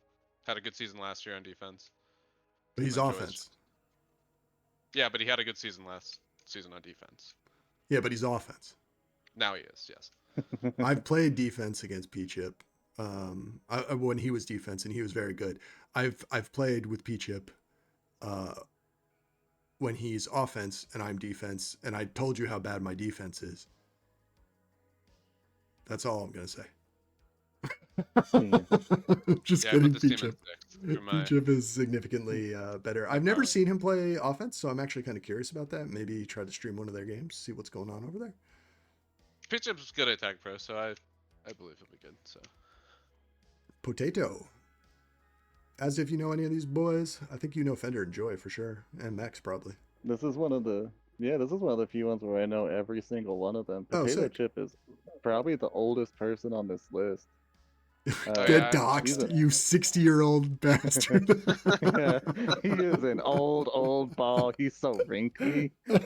had a good season last year on defense. But he's And then offense. Yeah, but he had a good season last season on defense. Yeah, but he's offense. Now he is, yes. I've played defense against P-Chip when he was defense, and he was very good. I've played with P-Chip when he's offense and I'm defense, and I told you how bad my defense is. That's all I'm gonna say. Just kidding, P-Chip. P-Chip is significantly better. I've never seen him play offense, so I'm actually kind of curious about that. Maybe try to stream one of their games, see what's going on over there. P-Chip's good at Tag Pro, so I believe he'll be good. So. Potato. As if you know any of these boys. I think you know Fender and Joy for sure, and Max probably. This is one of the few ones where I know every single one of them. Potato Chip is probably the oldest person on this list. Get doxed, you 60-year-old bastard. Yeah, he is an old ball. He's so wrinkly. Oh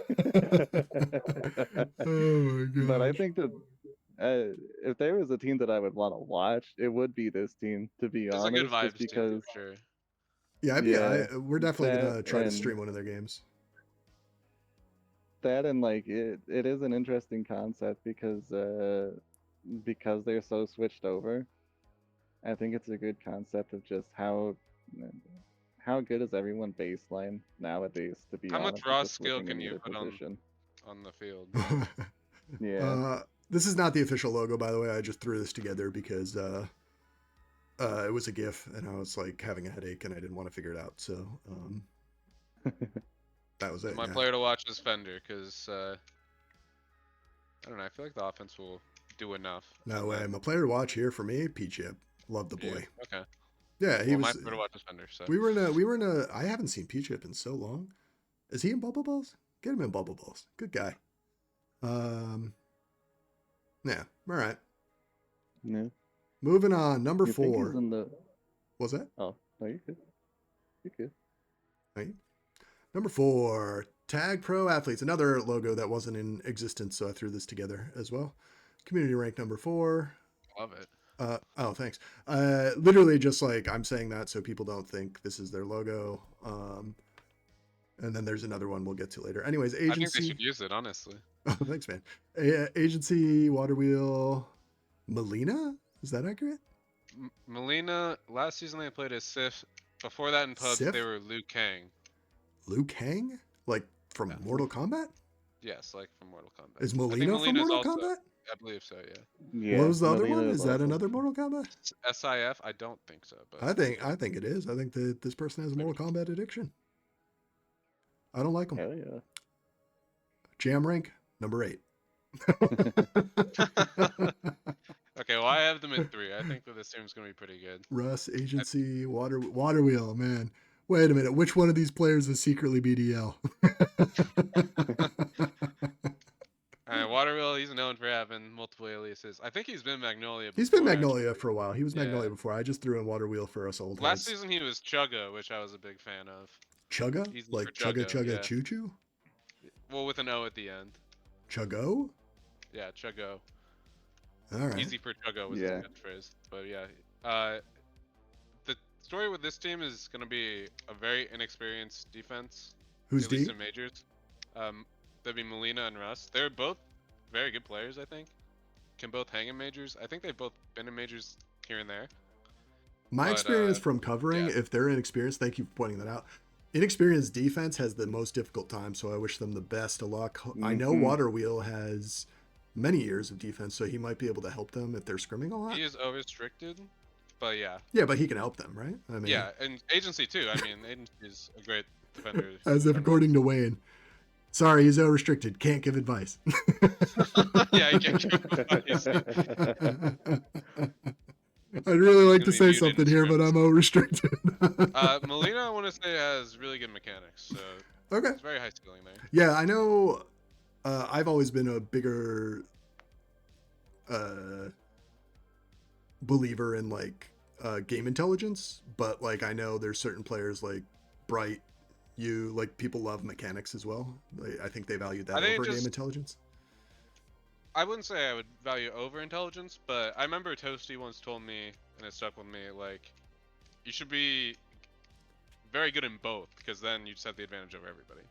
my god! But I think that if there was a team that I would want to watch, it would be this team. To be honest, a good vibes just because. Team, for sure. Yeah, we're definitely gonna try to stream one of their games. That and like it is an interesting concept because they're so switched over. I think it's a good concept of just how good is everyone baseline nowadays, to be honest. How much raw skill can you put on the field? Yeah. This is not the official logo, by the way. I just threw this together because it was a GIF and I was like having a headache and I didn't want to figure it out. So that was it. My player to watch is Fender because I don't know. I feel like the offense will do enough. No way. My player to watch here for me, P-Chip. Love the boy. Okay. Yeah, he was. My player to watch is Fender. So we were in a. I haven't seen P-Chip in so long. Is he in Bubble Balls? Get him in Bubble Balls. Good guy. Yeah. All right. Yeah. Moving on. Number 4. Think he's in the... What's that? Oh, no, you're good. You're good. Right. Number 4, Tag Pro Athletes. Another logo that wasn't in existence, so I threw this together as well. Community rank number 4. Love it. Oh, thanks. Literally just like I'm saying that so people don't think this is their logo. And then there's another one we'll get to later. Anyways, agency. I think they should use it, honestly. Oh, thanks, man. Agency, Water Wheel, Melina? Is that accurate? Melina, last season they played as Sif. Before that in pubs, they were Liu Kang. Liu Kang? Like from Mortal Kombat? Yes, like from Mortal Kombat. Is Melina from Mortal Kombat? I believe so, yeah. What was the other one? Is that another Mortal Kombat? SIF? I don't think so. But I think it is. I think that this person has a Mortal Kombat addiction. I don't like them. Hell yeah. Jamm rank number 8. Okay, well I have them in 3. I think that this team's gonna be pretty good. Russ, Agency, Water Wheel, man. Wait a minute, which one of these players is secretly BDL? Water Wheel, he's known for having multiple aliases. I think he's been Magnolia before. He's been Magnolia for a while. He was Magnolia before. I just threw in Water Wheel for us old Last season he was Chugga, which I was a big fan of. Chugga? Like Chugga yeah. Choo Choo? Well, with an O at the end. Chuggo? Yeah, Chuggo. All right. Easy for Chuggo was Yeah. his catchphrase. But yeah, the story with this team is gonna be a very inexperienced defense, Who's at least D? in majors. That'd be Molina and Russ. They're both very good players, I think. Can both hang in majors. I think they've both been in majors here and there. My But, experience from covering, yeah. if they're inexperienced, thank you for pointing that out. Inexperienced defense has the most difficult time, so I wish them the best of luck. I know Mhm. Waterwheel has many years of defense, so he might be able to help them if they're scrimming a lot. He is over-restricted, but yeah. Yeah, but he can help them, right? I mean, Yeah, and Agency too. I mean, Agency is a great defender. as if according to Wayne. Sorry, he's restricted. Can't give advice. Yeah, he can't give advice. I'd really like to He's gonna be say muted something in here, but scrims. I'm restricted. Molina, I want to say, has really good mechanics, so Okay. it's very high ceiling there. Yeah, I know. I've always been a bigger believer in like game intelligence, but like I know there's certain players like Bright, you like people love mechanics as well. Like, I think they value that I think over it game just- intelligence. I wouldn't say I would value over intelligence, but I remember Toasty once told me, and it stuck with me, like, you should be very good in both, because then you just have the advantage over everybody.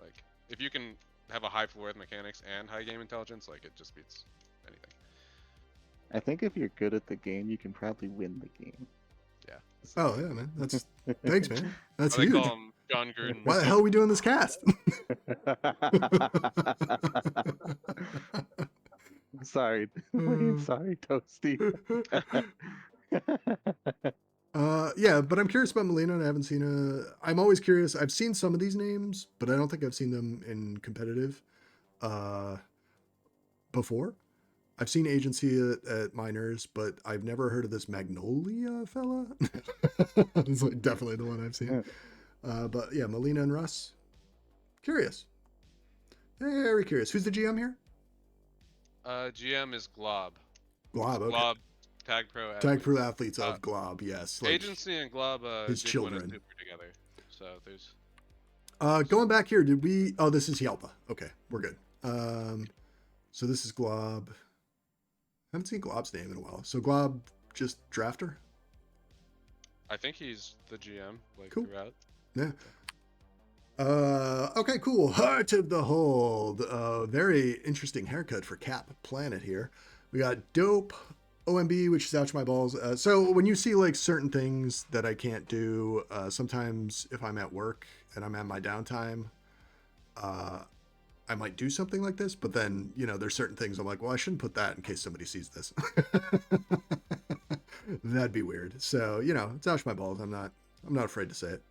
Like, if you can have a high floor with mechanics and high game intelligence, like, it just beats anything. I think if you're good at the game, you can probably win the game. Yeah. Oh yeah, man. That's thanks, man. That's Or they huge. call him John Gruden. Why the hell are we doing this cast? Sorry. Sorry, Toasty. Yeah, but I'm curious about Molina. I haven't seen I'm always curious. I've seen some of these names, but I don't think I've seen them in competitive before. I've seen agency at minors, but I've never heard of this Magnolia fella. It's like definitely the one I've seen. But yeah, Molina and Russ. Curious. Very curious. Who's the GM here? GM is Glob. Glob. Okay. Glob, Tag Pro. Tag Pro Athletes. athletes of Glob. Yes. Like, Agency and Glob his did children. win a super together. So there's. Going back here, did we? Oh, this is Yelpa. Okay, we're good. So this is Glob. I haven't seen Glob's name in a while. So Glob just drafter. I think he's the GM, like, Cool. throughout. Yeah. Okay, cool. Heart of the Hold. Very interesting haircut for Cap Planet here. We got Dope, OMB, which is Ouch My Balls. So when you see like certain things that I can't do, sometimes if I'm at work and I'm at my downtime, I might do something like this, but then, you know, there's certain things I'm like, well, I shouldn't put that in case somebody sees this. That'd be weird. So, you know, it's Ouch My Balls. I'm not afraid to say it.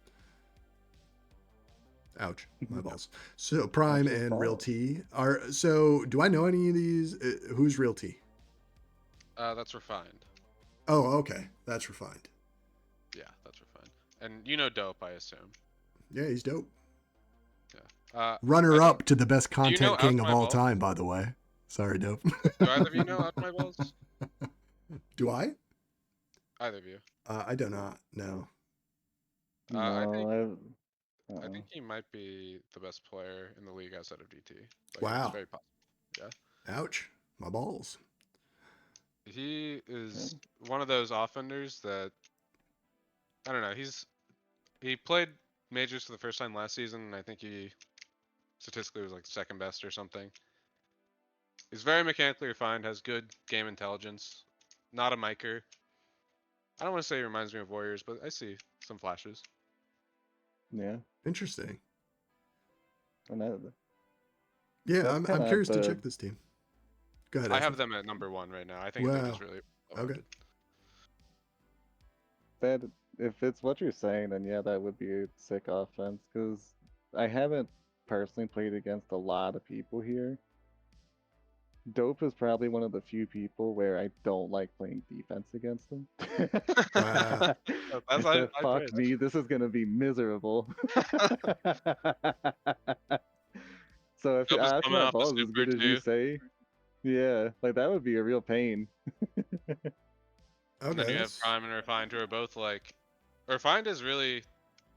Ouch, my balls. So Prime Ouch his and Real balls. T are. So do I know any of these? Who's Real T? That's Refined. Oh, okay, that's Refined. Yeah, that's Refined. And you know Dope, I assume. Yeah, he's dope. Yeah. Runner I up to the best you know content king Ouch of My all Balls? time, by the way. Sorry, dope. Do either of you know Out My Balls? Do I? Either of you. I do not. No. I think No, I think he might be the best player in the league outside of DT. Like, Wow. It's very possible. Ouch, my balls. He is one of those offenders that I don't know. He played majors for the first time last season, and I think he statistically was like second best or something. He's very mechanically refined, has good game intelligence, not a micer. I don't want to say he reminds me of Warriors, but I see some flashes. yeah. Interesting. And that, Yeah, That's I'm kinda curious to the- check this team. Go ahead. I have Ashley. them at number 1 right now. I think they're just Wow. really Okay. loaded. that if it's what you're saying, then yeah, that would be a sick offense. Because I haven't personally played against a lot of people here. Dope is probably one of the few people where I don't like playing defense against them. Wow. I That's said, high fuck praise. me, this is gonna be miserable. So if Dope is Ash coming My off a Balls as super good as you too. say, yeah, like that would be a real pain. And then you have that's- Prime and Refined, who are both like. Refined has really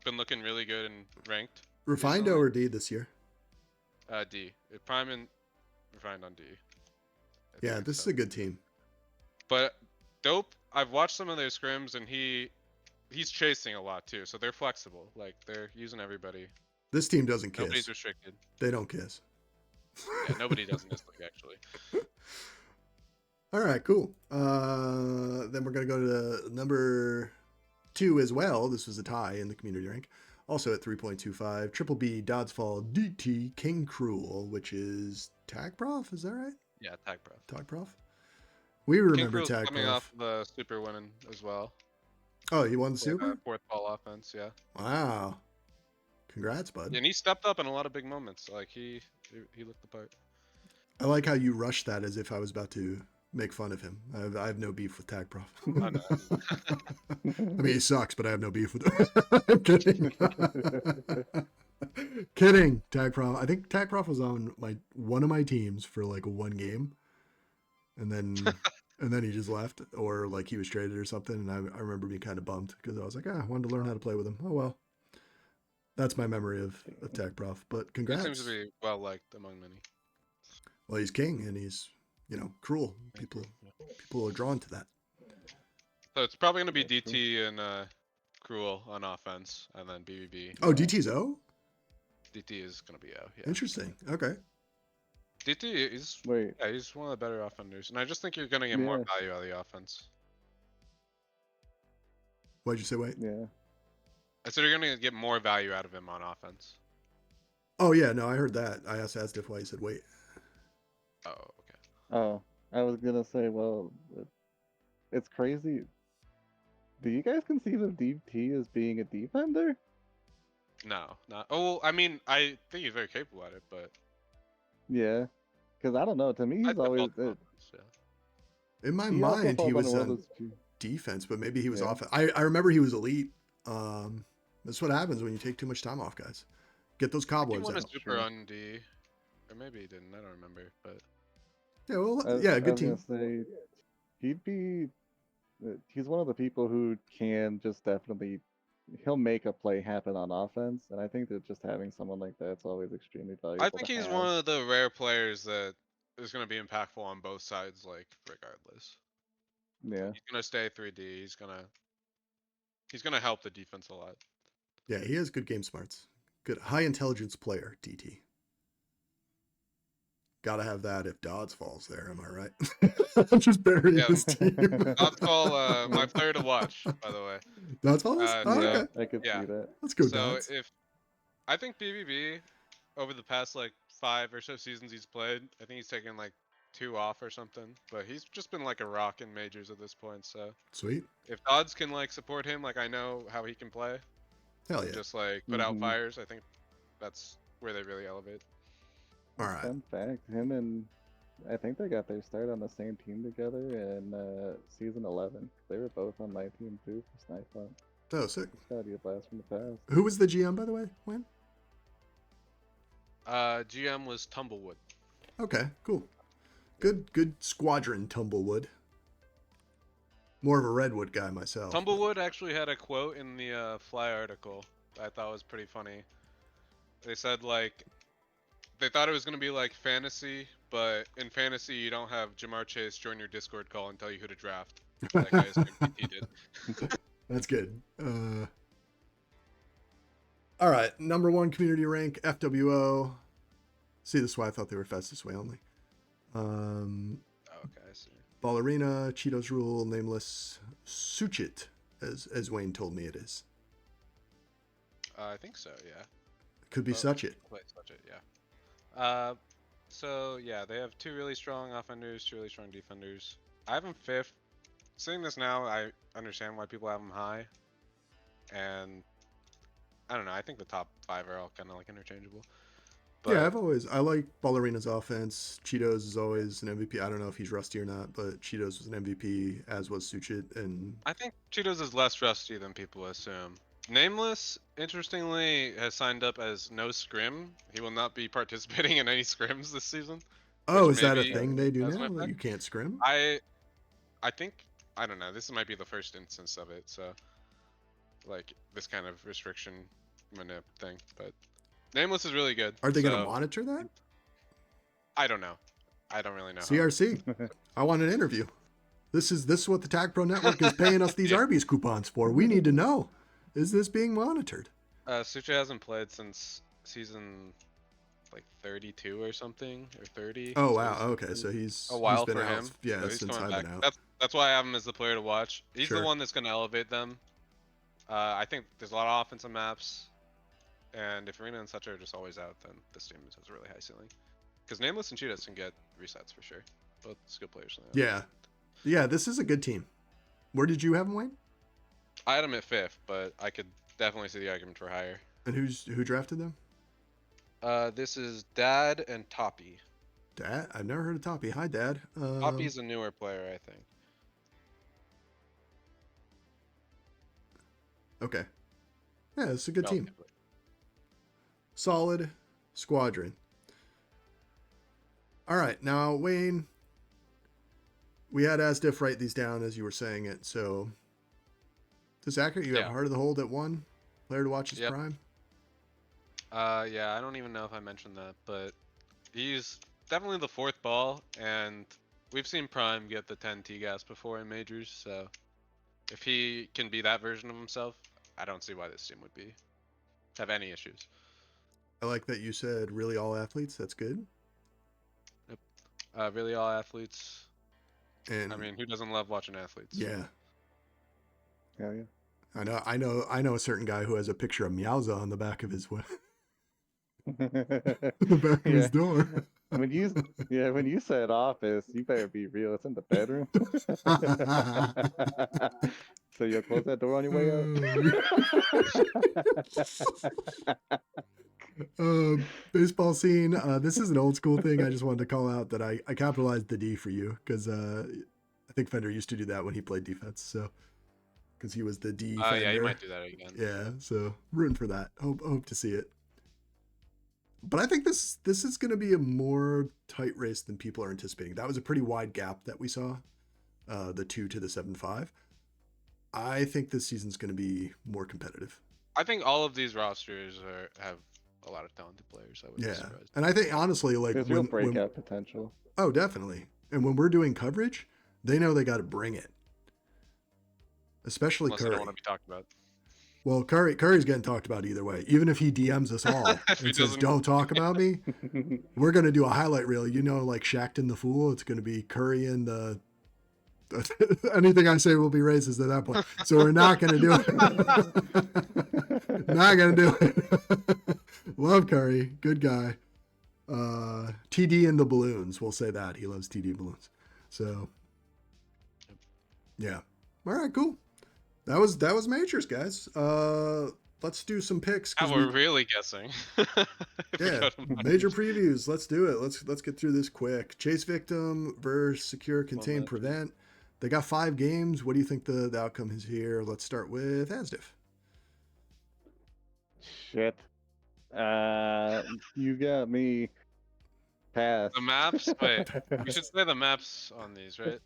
been looking really good and ranked. Refined recently. O or D this year? D. Prime and refined on D. I Yeah, think this is so. a good team. But Dope, I've watched some of their scrims and he's chasing a lot too, so they're flexible. Like they're using everybody. This team doesn't Nobody's kiss. restricted. They don't kiss. Yeah, nobody does in this league actually. All right, cool. Then we're gonna go to number 2 as well. This was a tie in the community rank. Also at 3.25, Triple B, Doddsfall, DT, King Cruel, which is Tag Prof. Is that right? Yeah, Tag Prof. Tag Prof. We King remember Cruel's Tag coming Prof. off the super winning as well. Oh, he won the With, Super? fourth ball offense, yeah. Wow. Congrats, bud. And he stepped up in a lot of big moments. Like he looked the part. I like how you rushed that as if I was about to make fun of him. I have no beef with Tag Prof. Oh, no. I mean, he sucks, but I have no beef with him. I'm kidding. Kidding, Tag Prof. I think Tag Prof was on one of my teams for like one game, and then he just left, or like he was traded or something. And I remember being kind of bummed because I was like, I wanted to learn how to play with him. Oh well, that's my memory of Tag Prof. But He congrats. seems to be well liked among many. Well, he's king, and he's cruel. People are drawn to that. So it's probably gonna be That's true. DT and Cruel on offense, and then BBB. Oh, DT's O? DT is gonna be O. Yeah. Interesting. Okay. DT is Wait, yeah, he's one of the better offenders, and I just think you're gonna get more Yeah. value out of the offense. Why'd you say wait? yeah. I said you're gonna get more value out of him on offense. Oh yeah, no, I heard that. I asked asdf why he said wait. Oh, okay. Oh, I was gonna say, well, it's crazy. Do you guys conceive of DT as being a defender? No, not. Oh, I mean, I think he's very capable at it, but Yeah, because I don't know. To me, I he's always default to offense. Yeah. In my he also mind, he falls was under one of on those two. defense, but maybe he was Yeah. off. I remember he was elite. That's what happens when you take too much time off, guys. Get those He cobwebs won a out. super on D, or maybe he didn't. I don't remember, but Yeah, well, I yeah, good was team. gonna say he'd be. He's one of the people who can just definitely. He'll make a play happen on offense, and I think that just having someone like that's always extremely valuable. I think to he's have. one of the rare players that is gonna be impactful on both sides, like regardless. Yeah. He's gonna stay 3D. He's gonna help the defense a lot. Yeah, he has good game smarts. Good high intelligence player, DT. Gotta have that if Dodds falls there, am I right? I'm just burying Yeah. this team. Dodds call my player to watch, by the way. Dodds falls? Oh, Yeah, okay. I could Yeah. see that. Let's go, So Dodds. if I think BBB over the past like 5 or so seasons he's played, I think he's taken like 2 off or something. But he's just been like a rock in majors at this point. So Sweet. if Dodds can like support him, like I know how he can play, Hell and yeah. just like put out Mhm. fires, I think that's where they really elevate. All right. Fun fact: him and I think they got their start on the same team together in season 11. They were both on my team too for Snipe Hunt. Oh, sick. It's gotta be a blast from the past. Who was the GM, by the way? When? GM was Tumblewood. Okay, cool. Good squadron, Tumblewood. More of a Redwood guy myself. Tumblewood actually had a quote in the Fly article that I thought was pretty funny. They said like they thought it was gonna be like fantasy, but in fantasy you don't have Jamar Chase join your Discord call and tell you who to draft. That guy's he did. That's good. All right, number 1 community rank, FWO. See, this is why I thought they were fastest way only. Oh, okay, I see. Ballerina, Cheetos Rule, Nameless, Suchit, as Wayne told me it is. I think so, yeah. Could be such it. Play such it, yeah. So yeah, they have 2 really strong offenders, 2 really strong defenders. I have them 5th. Seeing this now, I understand why people have them high. And I don't know, I think the top 5 are all kind of like interchangeable. But Yeah, I like Ballerina's offense. Cheetos is always an MVP. I don't know if he's rusty or not, but Cheetos was an MVP, as was Suchit, and I think Cheetos is less rusty than people assume. Nameless, interestingly, has signed up as no scrim. He will not be participating in any scrims this season. oh, which is that a maybe thing they do has an now? That effect. you can't scrim? I think I don't know. This might be the first instance of it. So like this kind of restriction manip thing, but Nameless is really good. Are they going to so monitor that? I don't know. I don't really know. how. CRC. I want an interview. This is what the Tag Pro Network is paying us these Yeah. Arby's coupons for. We need to know. Is this being monitored? Sucha hasn't played since season like 32 or something, or 30. Oh so wow. he's Okay, so he's a while been for out. him. Yeah, so he's since coming I've back. been out. That's why I have him as the player to watch. He's Sure. the one that's gonna elevate them. I think there's a lot of offensive maps, and if Arena and such are just always out, then this team has a really high ceiling. Because Nameless and Cheetahs can get resets for sure. Both skill players. Yeah. Yeah, this is a good team. Where did you have him, Wayne? I had him at 5th, but I could definitely see the argument for higher. And who drafted them? This is Dad and Toppy. Dad? I've never heard of Toppy. Hi, Dad. Toppy's a newer player, I think. Okay. Yeah, it's a good team. Relatively. Solid squadron. All right, now Wayne, we had asdf write these down as you were saying it. So, is this accurate? You have Yeah. Heart of the Hold at 1. Player to watch his Yep. prime. Yeah, I don't even know if I mentioned that, but he's definitely the 4th ball, and we've seen Prime get the 10 T-gas before in majors, so if he can be that version of himself, I don't see why this team would have any issues. I like that you said really all athletes. That's good. Really all athletes. And I mean, who doesn't love watching athletes? yeah, Hell yeah. I know a certain guy who has a picture of Meowza on the back of his the back of his door. when you said office, you better be real. It's in the bedroom. So you'll close that door on your way out. Baseball scene. This is an old school thing. I just wanted to call out that I capitalized the D for you because I think Fender used to do that when he played defense. So because he was the D. Oh yeah, you might do that again. Yeah, so rooting for that. Hope to see it. But I think this is going to be a more tight race than people are anticipating. That was a pretty wide gap that we saw, the 2 to the 7-5. I think this season's going to be more competitive. I think all of these rosters have a lot of talented players. I wouldn't be surprised. And I think honestly, like There's real breakout potential. Oh, definitely. And when we're doing coverage, they know they got to bring it. Especially Unless Curry. they don't want to be talked about. Well, Curry's getting talked about either way. Even if he DMs us all If he and says, doesn't- "Don't talk about me," we're gonna do a highlight reel. You know, like Shaqtin' the Fool. It's gonna be Curry and the. Anything I say will be racist at that point. So we're not gonna do it. Not gonna do it. Love Curry, good guy. TD and the balloons. We'll say that he loves TD balloons. So, yeah. All right, cool. That was majors, guys. Let's do some picks. Now we're really guessing. Yeah, major previews. Let's do it. Let's get through this quick. Chase victim versus secure, contain, prevent. They got 5 games. What do you think the outcome is here? Let's start with asdf. Shit. You got me. Pass. The maps. Wait, we should say the maps on these, right?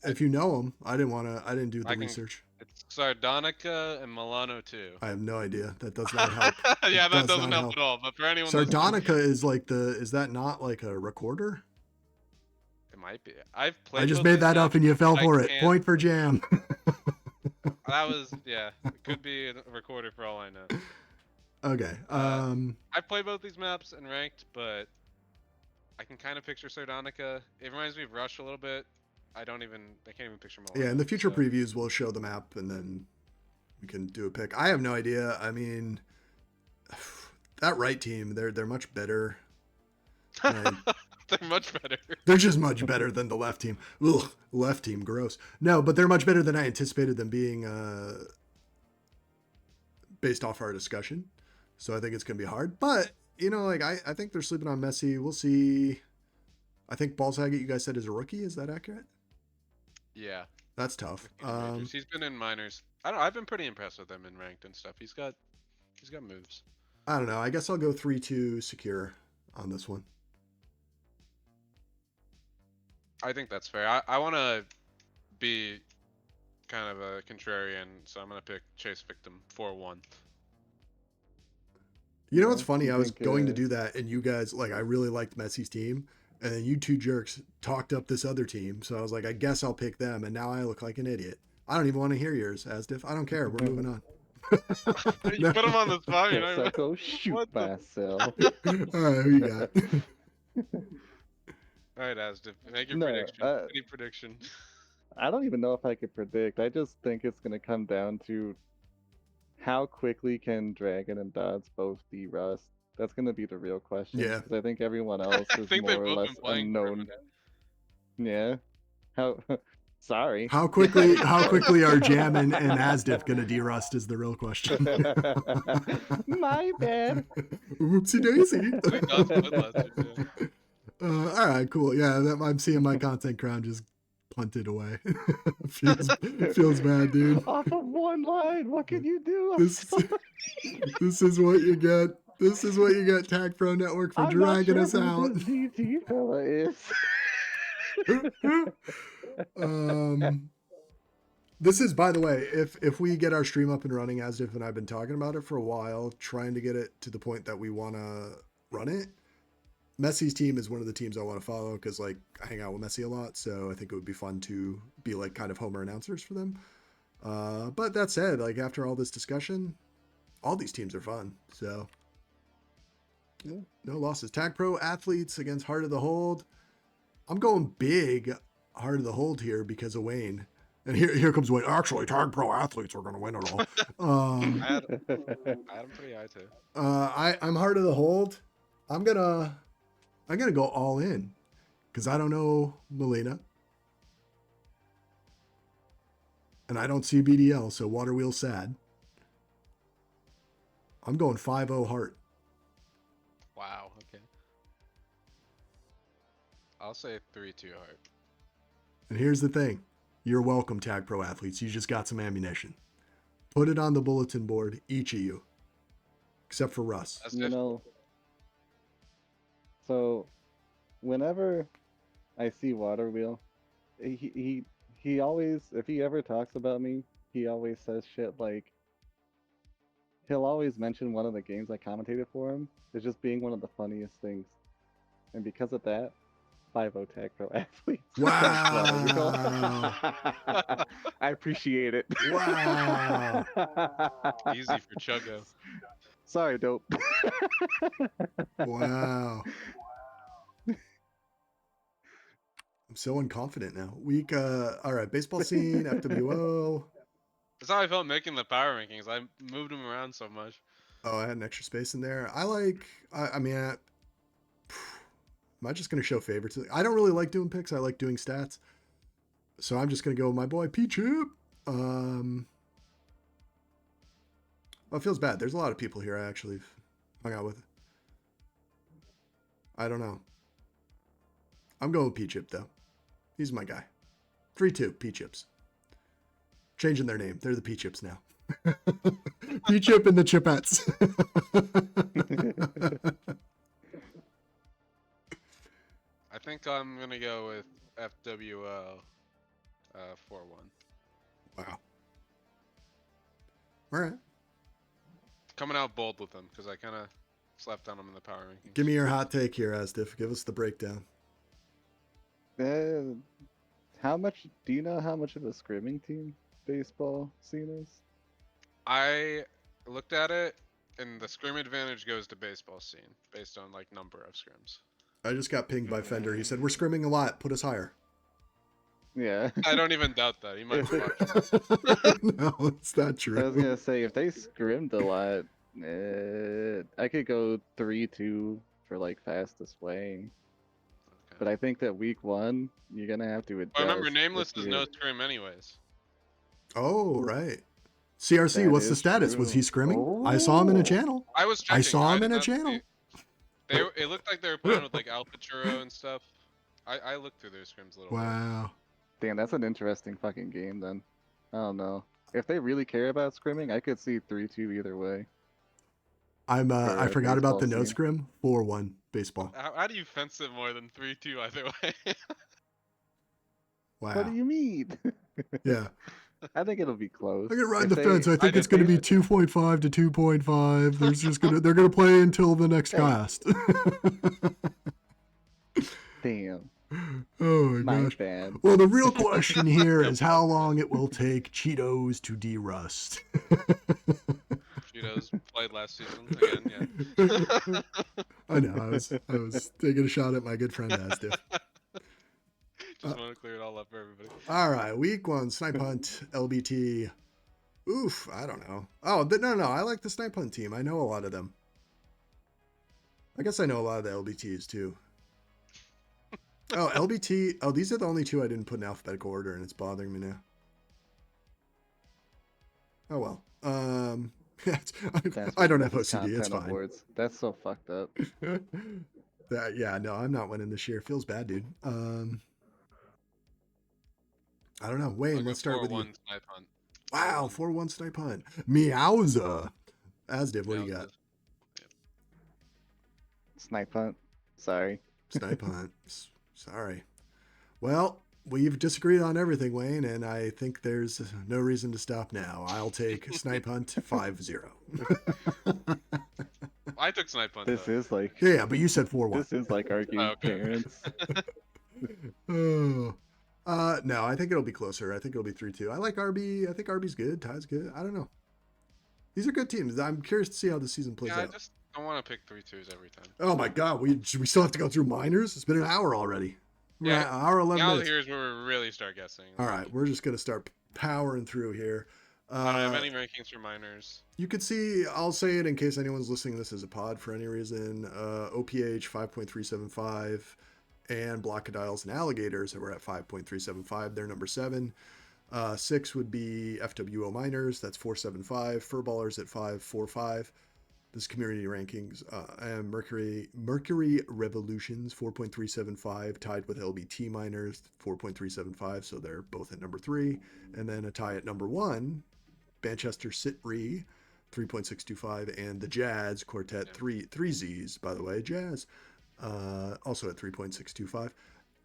If you know them, I didn't do the I can- research. It's Sardonica and Milano too. I have no idea. That does not help. Yeah, that does doesn't not help at all. But for anyone, Sardonica is like is that not like a recorder? it might be. I've played. I just both made these that up maps. and you fell I for it. can't- Point for Jamm. That was It could be a recorder for all I know. Okay. I've played both these maps and ranked, but I can kind of picture Sardonica. It reminds me of Rush a little bit. I can't even picture Milano. Yeah, in the future so. previews, we'll show the map and then we can do a pick. I have no idea. I mean, that right team, they're much better. They're much better. They're just much better than the left team. Ugh, left team, gross. No, but they're much better than I anticipated them being based off our discussion. So I think it's going to be hard. But, you know, like I think they're sleeping on Messi. We'll see. I think Ballsaget, you guys said, is a rookie. Is that accurate? Yeah. That's tough. He's been in minors. I've been pretty impressed with him in ranked and stuff. He's got moves. I don't know. I guess I'll go 3-2 secure on this one. I think that's fair. I want to be kind of a contrarian, so I'm going to pick Chase Victim 4-1. You know what's Yeah, funny? you I was think, going to do that, and you guys, like, I really liked Messi's team, and then you two jerks talked up this other team, so I was like, I guess I'll pick them, and now I look like an idiot. I don't even want to hear yours, Asdif. I don't care. We're moving on. You put him on the spot. You Guess know. I'll go shoot What the- myself. All right, who you got? All right, Asdif, make your No, prediction. Any prediction? I don't even know if I could predict. I just think it's gonna come down to how quickly can Dragon and Dodds both de-rust. That's gonna be the real question. Yeah. Because I think everyone else I is think they've more or both less been playing for a unknown. minute. Yeah. How? Sorry. How quickly are Jamm and Asdif gonna derust is the real question. My bad. Oopsie daisy. I think Dodds played last year, yeah. All right, cool. Yeah, I'm seeing my content crown just punted away. feels bad, dude. Off of one line. What can you do? I'm This sorry. this is what you get. This is what you get, Tag Pro Network, for I'm not dragging sure us who out. this DT fella is. This is, by the way, if we get our stream up and running, as if, and I've been talking about it for a while, trying to get it to the point that we want to run it. Messi's team is one of the teams I want to follow because, like, I hang out with Messi a lot, so I think it would be fun to be like kind of Homer announcers for them. But that said, like, after all this discussion, all these teams are fun. So Yeah. no losses. Tag Pro Athletes against Heart of the Hold. I'm going big Heart of the Hold here because of Wayne. And here comes Wayne. Actually, Tag Pro Athletes are going to win it all. I had him pretty high too. I'm Heart of the Hold. I'm gonna go all in because I don't know Melina, and I don't see BDL, so Water Wheel's sad. I'm going 5-0 Heart. Wow. Okay. I'll say 3-2 Heart. And here's the thing. You're welcome, Tag Pro Athletes. You just got some ammunition. Put it on the bulletin board, each of you. Except for Russ. That's You different. know, so whenever I see Water Wheel, he always, if he ever talks about me, he always says shit like, he'll always mention one of the games I commentated for him as just being one of the funniest things. And because of that, 5-0 Tag Pro Athletes. Wow. I appreciate it. Wow. Easy for Chuggo. Sorry, dope. Wow. I'm so unconfident now. All right, baseball scene, FWO. That's how I felt making the power rankings. I moved them around so much. Oh, I had an extra space in there. Am I just going to show favorites? I don't really like doing picks. I like doing stats. So I'm just going to go with my boy P-Chip. Well, it feels bad. There's a lot of people here I actually hung out with. I don't know. I'm going with P-Chip, though. He's my guy. 3-2, P-Chips. Changing their name. They're the P-Chips now. P-Chip and the Chipettes. I think I'm gonna go with FWO 4-1. Wow. All right. Coming out bold with them because I kind of slept on them in the power rankings. Give me your hot take here, Asdif. Give us the breakdown. How much do you know how much of a scrimming team baseball scene is? I looked at it, and the scrim advantage goes to baseball scene based on like number of scrims. I just got pinged by Fender. He said, we're scrimming a lot. Put us higher. Yeah. I don't even doubt that. He might be watching. No, it's not true. I was gonna say if they scrimmed a lot, I could go 3-2 for like fastest way. Okay. But I think that week 1 you're gonna have to adjust. But remember, Nameless if is no scrim anyways. Oh, right. CRC, That what's the is status? Was he true. scrimming? I saw him in a Oh. channel. I was checking. I saw him did in a not channel. see- It looked like they were playing with like Alpha Churro and stuff. I looked through their scrims a little bit. Wow. Damn, that's an interesting fucking game then. I don't know. If they really care about scrimming, I could see 3-2 either way. I forgot about the baseball no scene. scrim. 4-1 baseball. How do you fence it more than 3-2 either way? Wow. What do you mean? Yeah. I think it'll be close. I'm gonna ride If the they- fence. I think did it's gonna be too. 2.5 to 2.5. They're gonna play until the next Hey. cast. Damn, Oh my my gosh. bad. Well, the real question here No is how problem, long it will take Cheetos to derust. Cheetos played last season again, yeah. I know. I was taking a shot at my good friend asdf. Just want to clear it all up for everybody. All right, week 1 snipe hunt LBT. Oof, I don't know. Oh, no, I like the snipe hunt team. I know a lot of them. I guess I know a lot of the LBTs too. Oh, LBT. Oh, these are the only 2 I didn't put in alphabetical order, and it's bothering me now. Oh well. I don't have This is OCD. It's content fine. awards. That's so fucked up. Yeah, no, I'm not winning this year. Feels bad, dude. I don't know. Wayne, let's start with you. 4-1 snipe hunt. Wow, 4-1 snipe hunt. Meowza. Asdiv, what do you Yeah, got? Snipe hunt. Sorry. Snipe hunt. Sorry. Well, we've disagreed on everything, Wayne, and I think there's no reason to stop now. I'll take snipe hunt 5-0. I took snipe hunt. This though. is like Yeah, but you said 4-1. this is like arguing Oh, okay. parents. Oh. No, I think it'll be closer. I think it'll be 3-2. I like RB. I think RB's good. Ty's good. I don't know. These are good teams. I'm curious to see how the season plays Yeah, I out. just don't want to pick 3-2s every time. Oh my god, we still have to go through minors? It's been an hour already. We're Yeah, at hour 11 Now minutes. here's where we really start guessing. All right, we're just gonna start powering through here. I don't have any rankings for minors. You could see, I'll say it in case anyone's listening to this as a pod for any reason. OPH 5.375 and Blockadiles and Alligators that were at 5.375. They're number 7. 6 would be FWO Miners. That's 475. Furballers at 545. This community rankings. And Mercury Revolutions 4.375 tied with LBT Miners 4.375. So they're both at number 3. And then a tie at number 1. Manchester Sitri 3.625 and the Jazz Quartet 3 Z's, by the way, Jazz also at 3.625.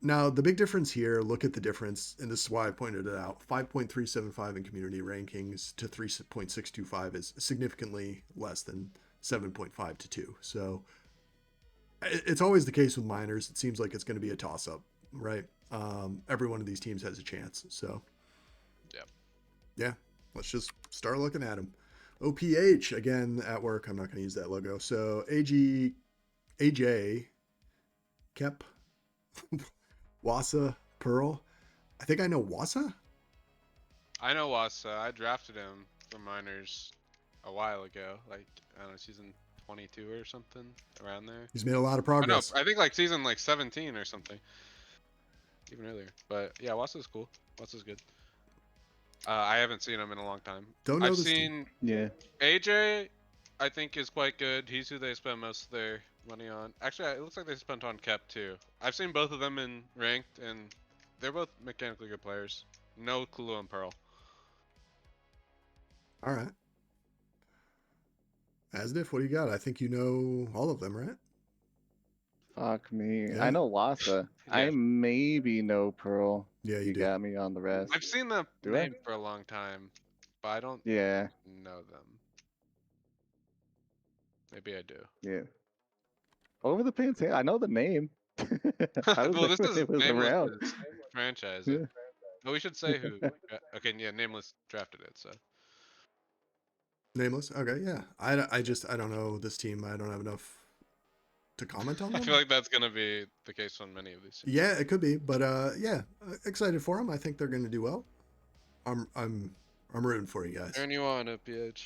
Now the big difference here, look at the difference, and this is why I pointed it out. 5.375 in community rankings to 3.625 is significantly less than 7.5 to 2. So it's always the case with minors. It seems like it's going to be a toss-up, right? Every one of these teams has a chance. So yeah, let's just start looking at them. OPH, again, at work. I'm not going to use that logo. So AJ, Kep, Wassa, Pearl. I think I know Wassa. I know Wassa. I drafted him for minors a while ago. Like, I don't know, season 22 or something, around there. He's made a lot of I progress. know, I think like season like 17 or something. Even earlier. But yeah, Wassa's cool. Wassa's good. I haven't seen him in a long time. Don't know I've this seen Yeah. AJ, I think is quite good. He's who they spend most of their money on. Actually, it looks like they spent on Kep too. I've seen both of them in ranked, and they're both mechanically good players. No clue on Pearl. All right. Asdif, what do you got? I think you know all of them, right? Fuck me. Yeah. I know Wassa. I Yeah. maybe know Pearl. Yeah, you You do. got me on the rest. I've seen the Do I? name for a long time, but I don't Yeah. know them. Maybe I do. Yeah. Over the pants. Yeah, I know the name. I was Well, there this when is it was around. Nameless's franchise. Yeah. But we should say who. Okay, yeah, Nameless drafted it, so. Nameless. Okay, yeah. I don't know this team. I don't have enough to comment on I them. feel like that's gonna be the case on many of these teams. Yeah, it could be, but yeah, excited for them. I think they're going to do well. I'm rooting for you guys. Turn you on, OPH.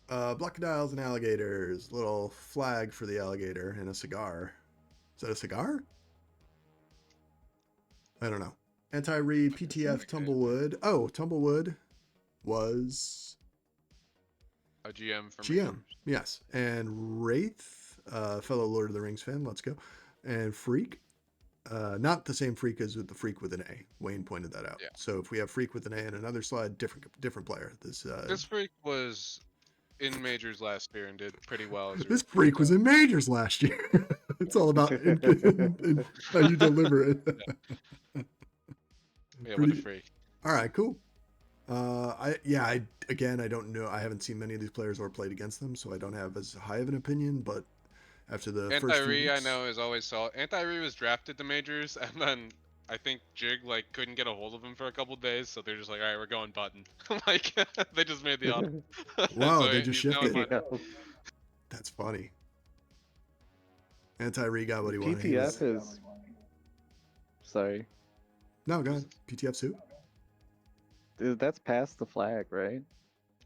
Blockadiles and Alligators. Little flag for the alligator and a cigar. Is that a cigar? I don't know. Anti-Read, PTF, Tumblewood. Oh, Tumblewood was A GM for GM. Yes. And Wraith, fellow Lord of the Rings fan. Let's go. And Freak. Not the same Freak as with the Freak with an A. Wayne pointed that out. Yeah. So if we have Freak with an A and another slide, different player. This freak was in majors last year and did pretty well. As a This rookie, Freak was so- in majors last year. It's all about in how you deliver it. Yeah, with Pretty- the freak. All right, cool. I don't know. I haven't seen many of these players or played against them, so I don't have as high of an opinion. But after the first few Anti-Re, I weeks, know, is always solid. Anti-Re was drafted to majors, and then I think Jig like couldn't get a hold of him for a couple days, so they're just like, all right, we're going button. Like they just made the auto. wow, So they just he's now in shifted. my That's funny. Anti-Re got what he wanted. He PTF was... is. Sorry. No, go ahead. PTF suit. That's past the flag, right?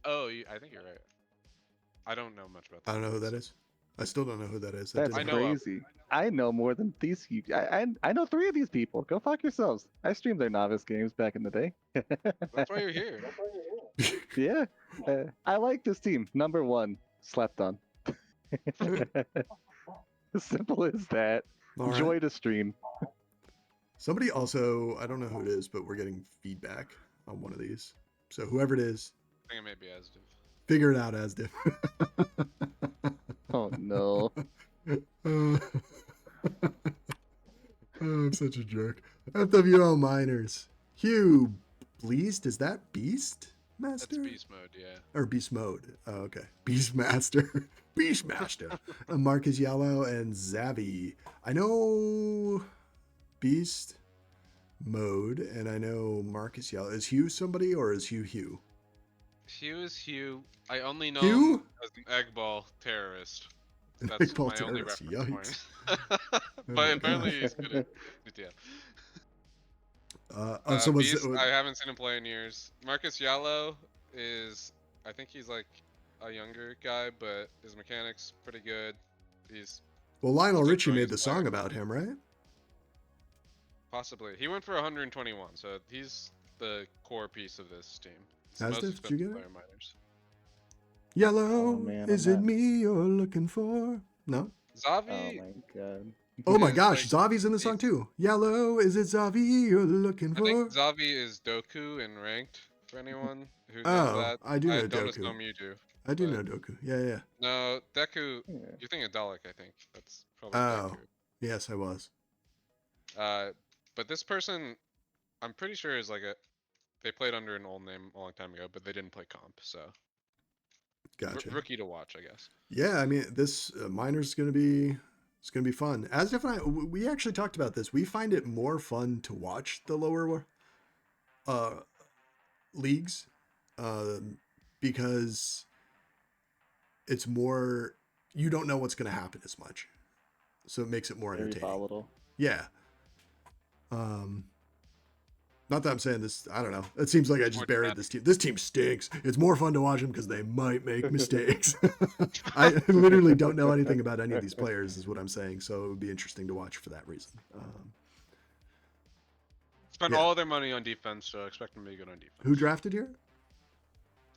Oh, I think you're right. I don't know much about that. I don't know who that is. I still don't know who that is. That That's I didn't know help. of. crazy. I know more than these. I know 3 of these people. Go fuck yourselves. I streamed their novice games back in the day. That's why you're here. Yeah. I like this team. Number 1, slept on. As simple as that. All right. Joy to stream. Somebody also, I don't know who it is, but we're getting feedback on one of these. So whoever it is, I think it may be asdf. figure it out, asdf. Oh no. I'm such a jerk. FWO Miners. Hugh Bleast, is that Beast Master? That's beast mode, yeah. Or Beast Mode. Oh, okay. Beast Master. Beast Master. Marcus Yellow and Zavi. I know Beast Mode, and I know Marcus Yellow. Is Hugh somebody, or is Hugh Hugh? Hugh is Hugh. I only know Hugh? him as an egg ball terrorist. An That's egg ball my only terrorist, reference yikes. point. Oh But my apparently gosh. he's good at GTF. So was Beast, it, I haven't seen him play in years. Marcus Yellow is, I think he's like a younger guy, but his mechanics pretty good. He's well, Lionel he's Richie enjoying made his the song player. about him, right? Possibly. He went for 121, so he's the core piece of this team. It's the Asdf, most did you expensive get it? player in minors. Yellow, Oh, man, is I'm it not- me you're looking for? No? Oh Zavi my god. Oh my is, gosh, like, Zavi's in the song too. Yellow, is it Zavi you're looking I think for? Zavi is Doku in ranked for anyone who knows Oh, that. I do know I don't Doku. assume you do. I do but- know Doku. Yeah. No, Deku. Yeah. You're thinking Dalek, I think. That's probably Oh, Deku. yes, I was. But this person, I'm pretty sure is like they played under an old name a long time ago, but they didn't play comp, so Gotcha. rookie to watch, I guess. Yeah, I mean, this miner's gonna be fun. As if we actually talked about this. We find it more fun to watch the lower leagues because it's more, you don't know what's going to happen as much, so it makes it more Very entertaining. volatile. Yeah. Not that I'm saying this, I don't know. It seems like I just More buried dramatic. this team. This team stinks. It's more fun to watch them because they might make mistakes. I literally don't know anything about any of these players, is what I'm saying. So it would be interesting to watch for that reason. Spent Yeah. all their money on defense, so expect them to be good on defense. Who drafted here?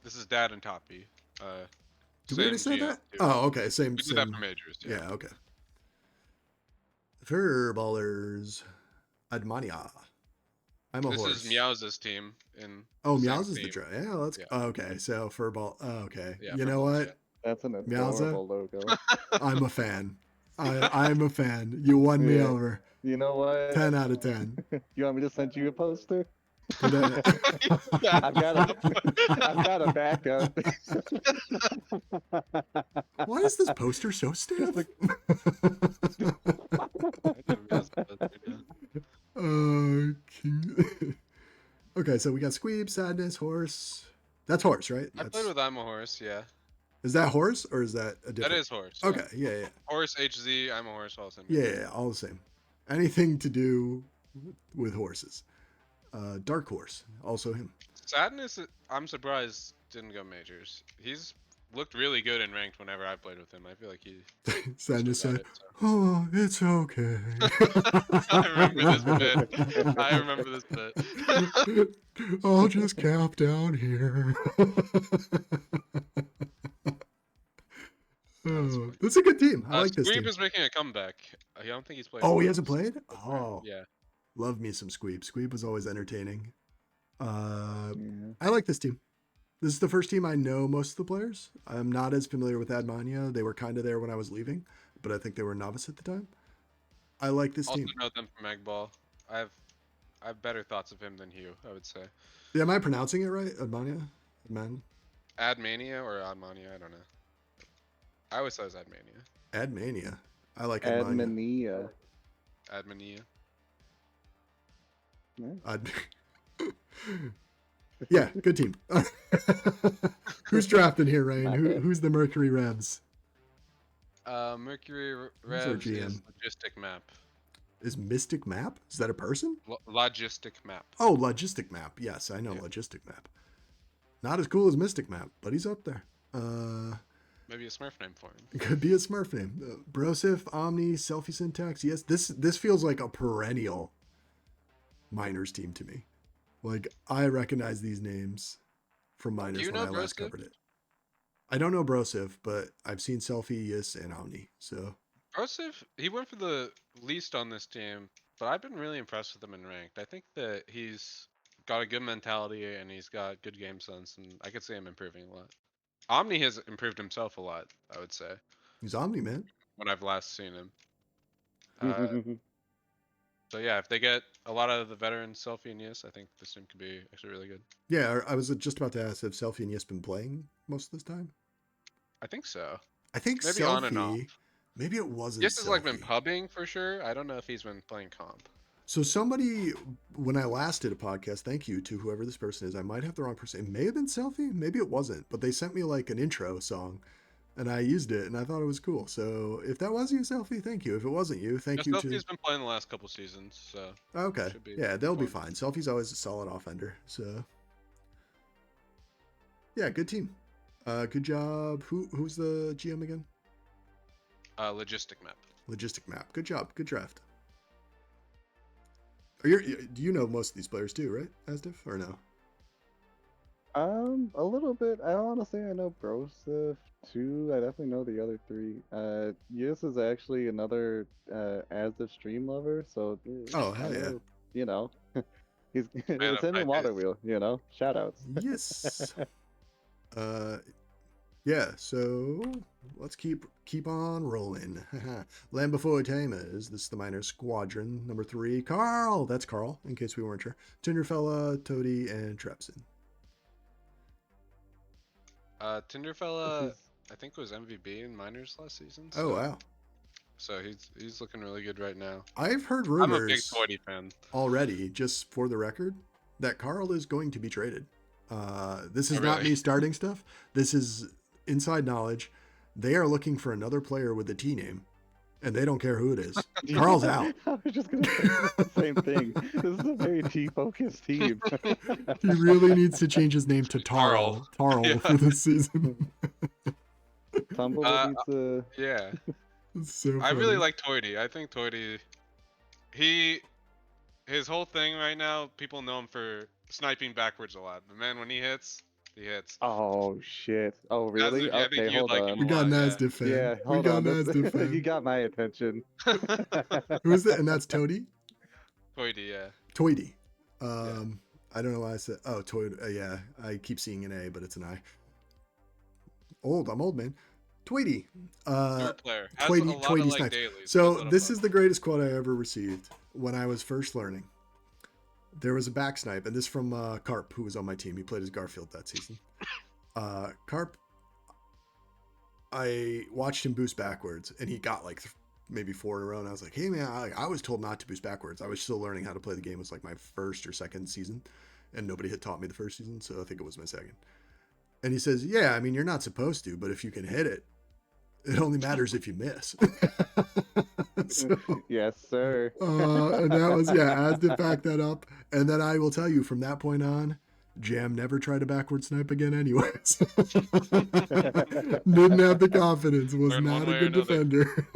This is Dad and Toppy. Did we already say GM that? too. Oh, okay. Same. We did that for majors. Yeah. Yeah, okay. Furballers. Admania. I'm a This horse. is Meows's team in. Oh, the same Meows is the theme. draft. Yeah, let's. Yeah. Oh, okay, so Furball. Oh, okay. Yeah, you know Furballs, what? That's an Meowza? adorable logo. I'm a fan. I'm a fan. You won me Yeah. over. You know what? 10 out of 10. You want me to send you a poster? Put that- I've got a backup. Why is this poster so stiff? Okay, so we got Squeeb, Sadness, Horse. That's Horse, right? I played with I'm a Horse. Yeah. Is that Horse or is that a different? That is Horse. Okay, yeah. Horse HZ. I'm a Horse. All the same. Yeah, all the same. Anything to do with horses. Dark Horse, also him. Sadness. I'm surprised didn't go majors. He's looked really good in ranked whenever I played with him. I feel like he. Sadness got said, it, so. "Oh, it's okay." I remember this bit. I'll just camp down here. Oh, that's a good team. I like this Squeeb team. is making a comeback. I don't think he's played. Oh, he once. hasn't played? Oh, Yeah. love me some Squeeb. Squeeb was always entertaining. Yeah. I like this team. This is the first team I know most of the players. I'm not as familiar with Admania. They were kind of there when I was leaving, but I think they were novice at the time. I like this Also team. know them from Egg Ball. I have I have better thoughts of him than Hugh, I would say. Yeah, am I pronouncing it right? Admania? Adman? Admania or Admania, I don't know. I always thought it was Admania. Admania. I like Admania. Admania. Admania. Yeah. Ad- yeah, good team. Who's drafting here, Rain? Not Who, bad. who's the Mercury Revs? Mercury Who's our Revs is GM? Logistic Map. Is Mystic Map? Is that a person? Logistic Map. Oh, Logistic Map. Yes, I know Yeah. Logistic Map. Not as cool as Mystic Map, but he's up there. Maybe a Smurf name for him. Could be a Smurf name. Brosif, Omni, Selfie Syntax. Yes, this feels like a perennial minors team to me. Like, I recognize these names from minors Do you when know I last Brosif? covered it. I don't know Brosif, but I've seen Selfie, Yes, and Omni. So Brosif, he went for the least on this team, but I've been really impressed with him in ranked. I think that he's got a good mentality and he's got good game sense, and I could see him improving a lot. Omni has improved himself a lot, I would say, he's Omni, man. when I've last seen him. So yeah, if they get a lot of the veterans, Selfie and Yes, I think this team could be actually really good. Yeah, I was just about to ask if Selfie and Yes been playing most of this time. I think so. I think Maybe Selfie, on and off. maybe it wasn't Yes has like been Selfie. pubbing for sure. I don't know if he's been playing comp. So somebody, when I last did a podcast, thank you to whoever this person is. I might have the wrong person. It may have been Selfie, maybe it wasn't. But they sent me like an intro song, and I used it, and I thought it was cool. So if that was you, Selfie, thank you. If it wasn't you, thank you to. Selfie's been playing the last couple seasons, so Okay, should be yeah, they'll be fun. fine. Selfie's always a solid offender. So yeah, good team. Good job. Who's the GM again? Logistic Map. Logistic Map. Good job. Good draft. Do you know most of these players too, right, Asdf, or no? A little bit. I honestly I know Brosif too. I definitely know the other three. Yus is actually another Asdf stream lover, so Oh, I hell yeah. know, you know, he's Man it's of him and high Water taste. Wheel, you know. Shout outs. Yes. Yeah, so let's keep on rolling. Land Before Tamers. This is the Minor Squadron. Number 3, Carl. That's Carl, in case we weren't sure. Tinderfella, Toady, and Trepson. Tinderfella, I think was MVP in minors last season. Oh, wow. So he's looking really good right now. I've heard I'm a big rumors Toady fan. already, just for the record, that Carl is going to be traded. This is Oh, not really? me starting stuff. This is inside knowledge. They are looking for another player with a T name, and they don't care who it is. Carl's out. I was just gonna say the same thing. This is a very T-focused team. He really needs to change his name to Tarl. Tarl Yeah. for this season. Tumbleweed needs a. Yeah, It's so I really funny. like Toady. I think Toady, his whole thing right now, people know him for sniping backwards a lot. But man, when he hits, he hits. Oh shit! Oh As really? if- I think Okay, you'd hold like on. him We a got an lot, Asdf fan. Yeah, We hold got on. an Asdif fan. You got my attention. Who is it? And that's Toady? Toady, yeah. Toady. I don't know why I said. Oh, Toady. Yeah, I keep seeing an A, but it's an I. I'm old, man. Tweety. Newer player. Has Tweety, a lot Tweety of like snipes. dailies. So Does this it is the greatest quote I ever received when I was first learning. There was a back snipe, and this from Carp, who was on my team. He played as Garfield that season. Carp, I watched him boost backwards, and he got like maybe 4 in a row, and I was like, hey man, I was told not to boost backwards. I was still learning how to play the game. It was like my first or second season, and nobody had taught me the first season, so I think it was my second. And he says, yeah, I mean, you're not supposed to, but if you can hit it, it only matters if you miss. So, Yes, sir. and that was, yeah, Asdif backed that up. And then I will tell you, from that point on, Jamm never tried a backward snipe again anyways. Didn't have the confidence, was Learn not one a way or good another. defender.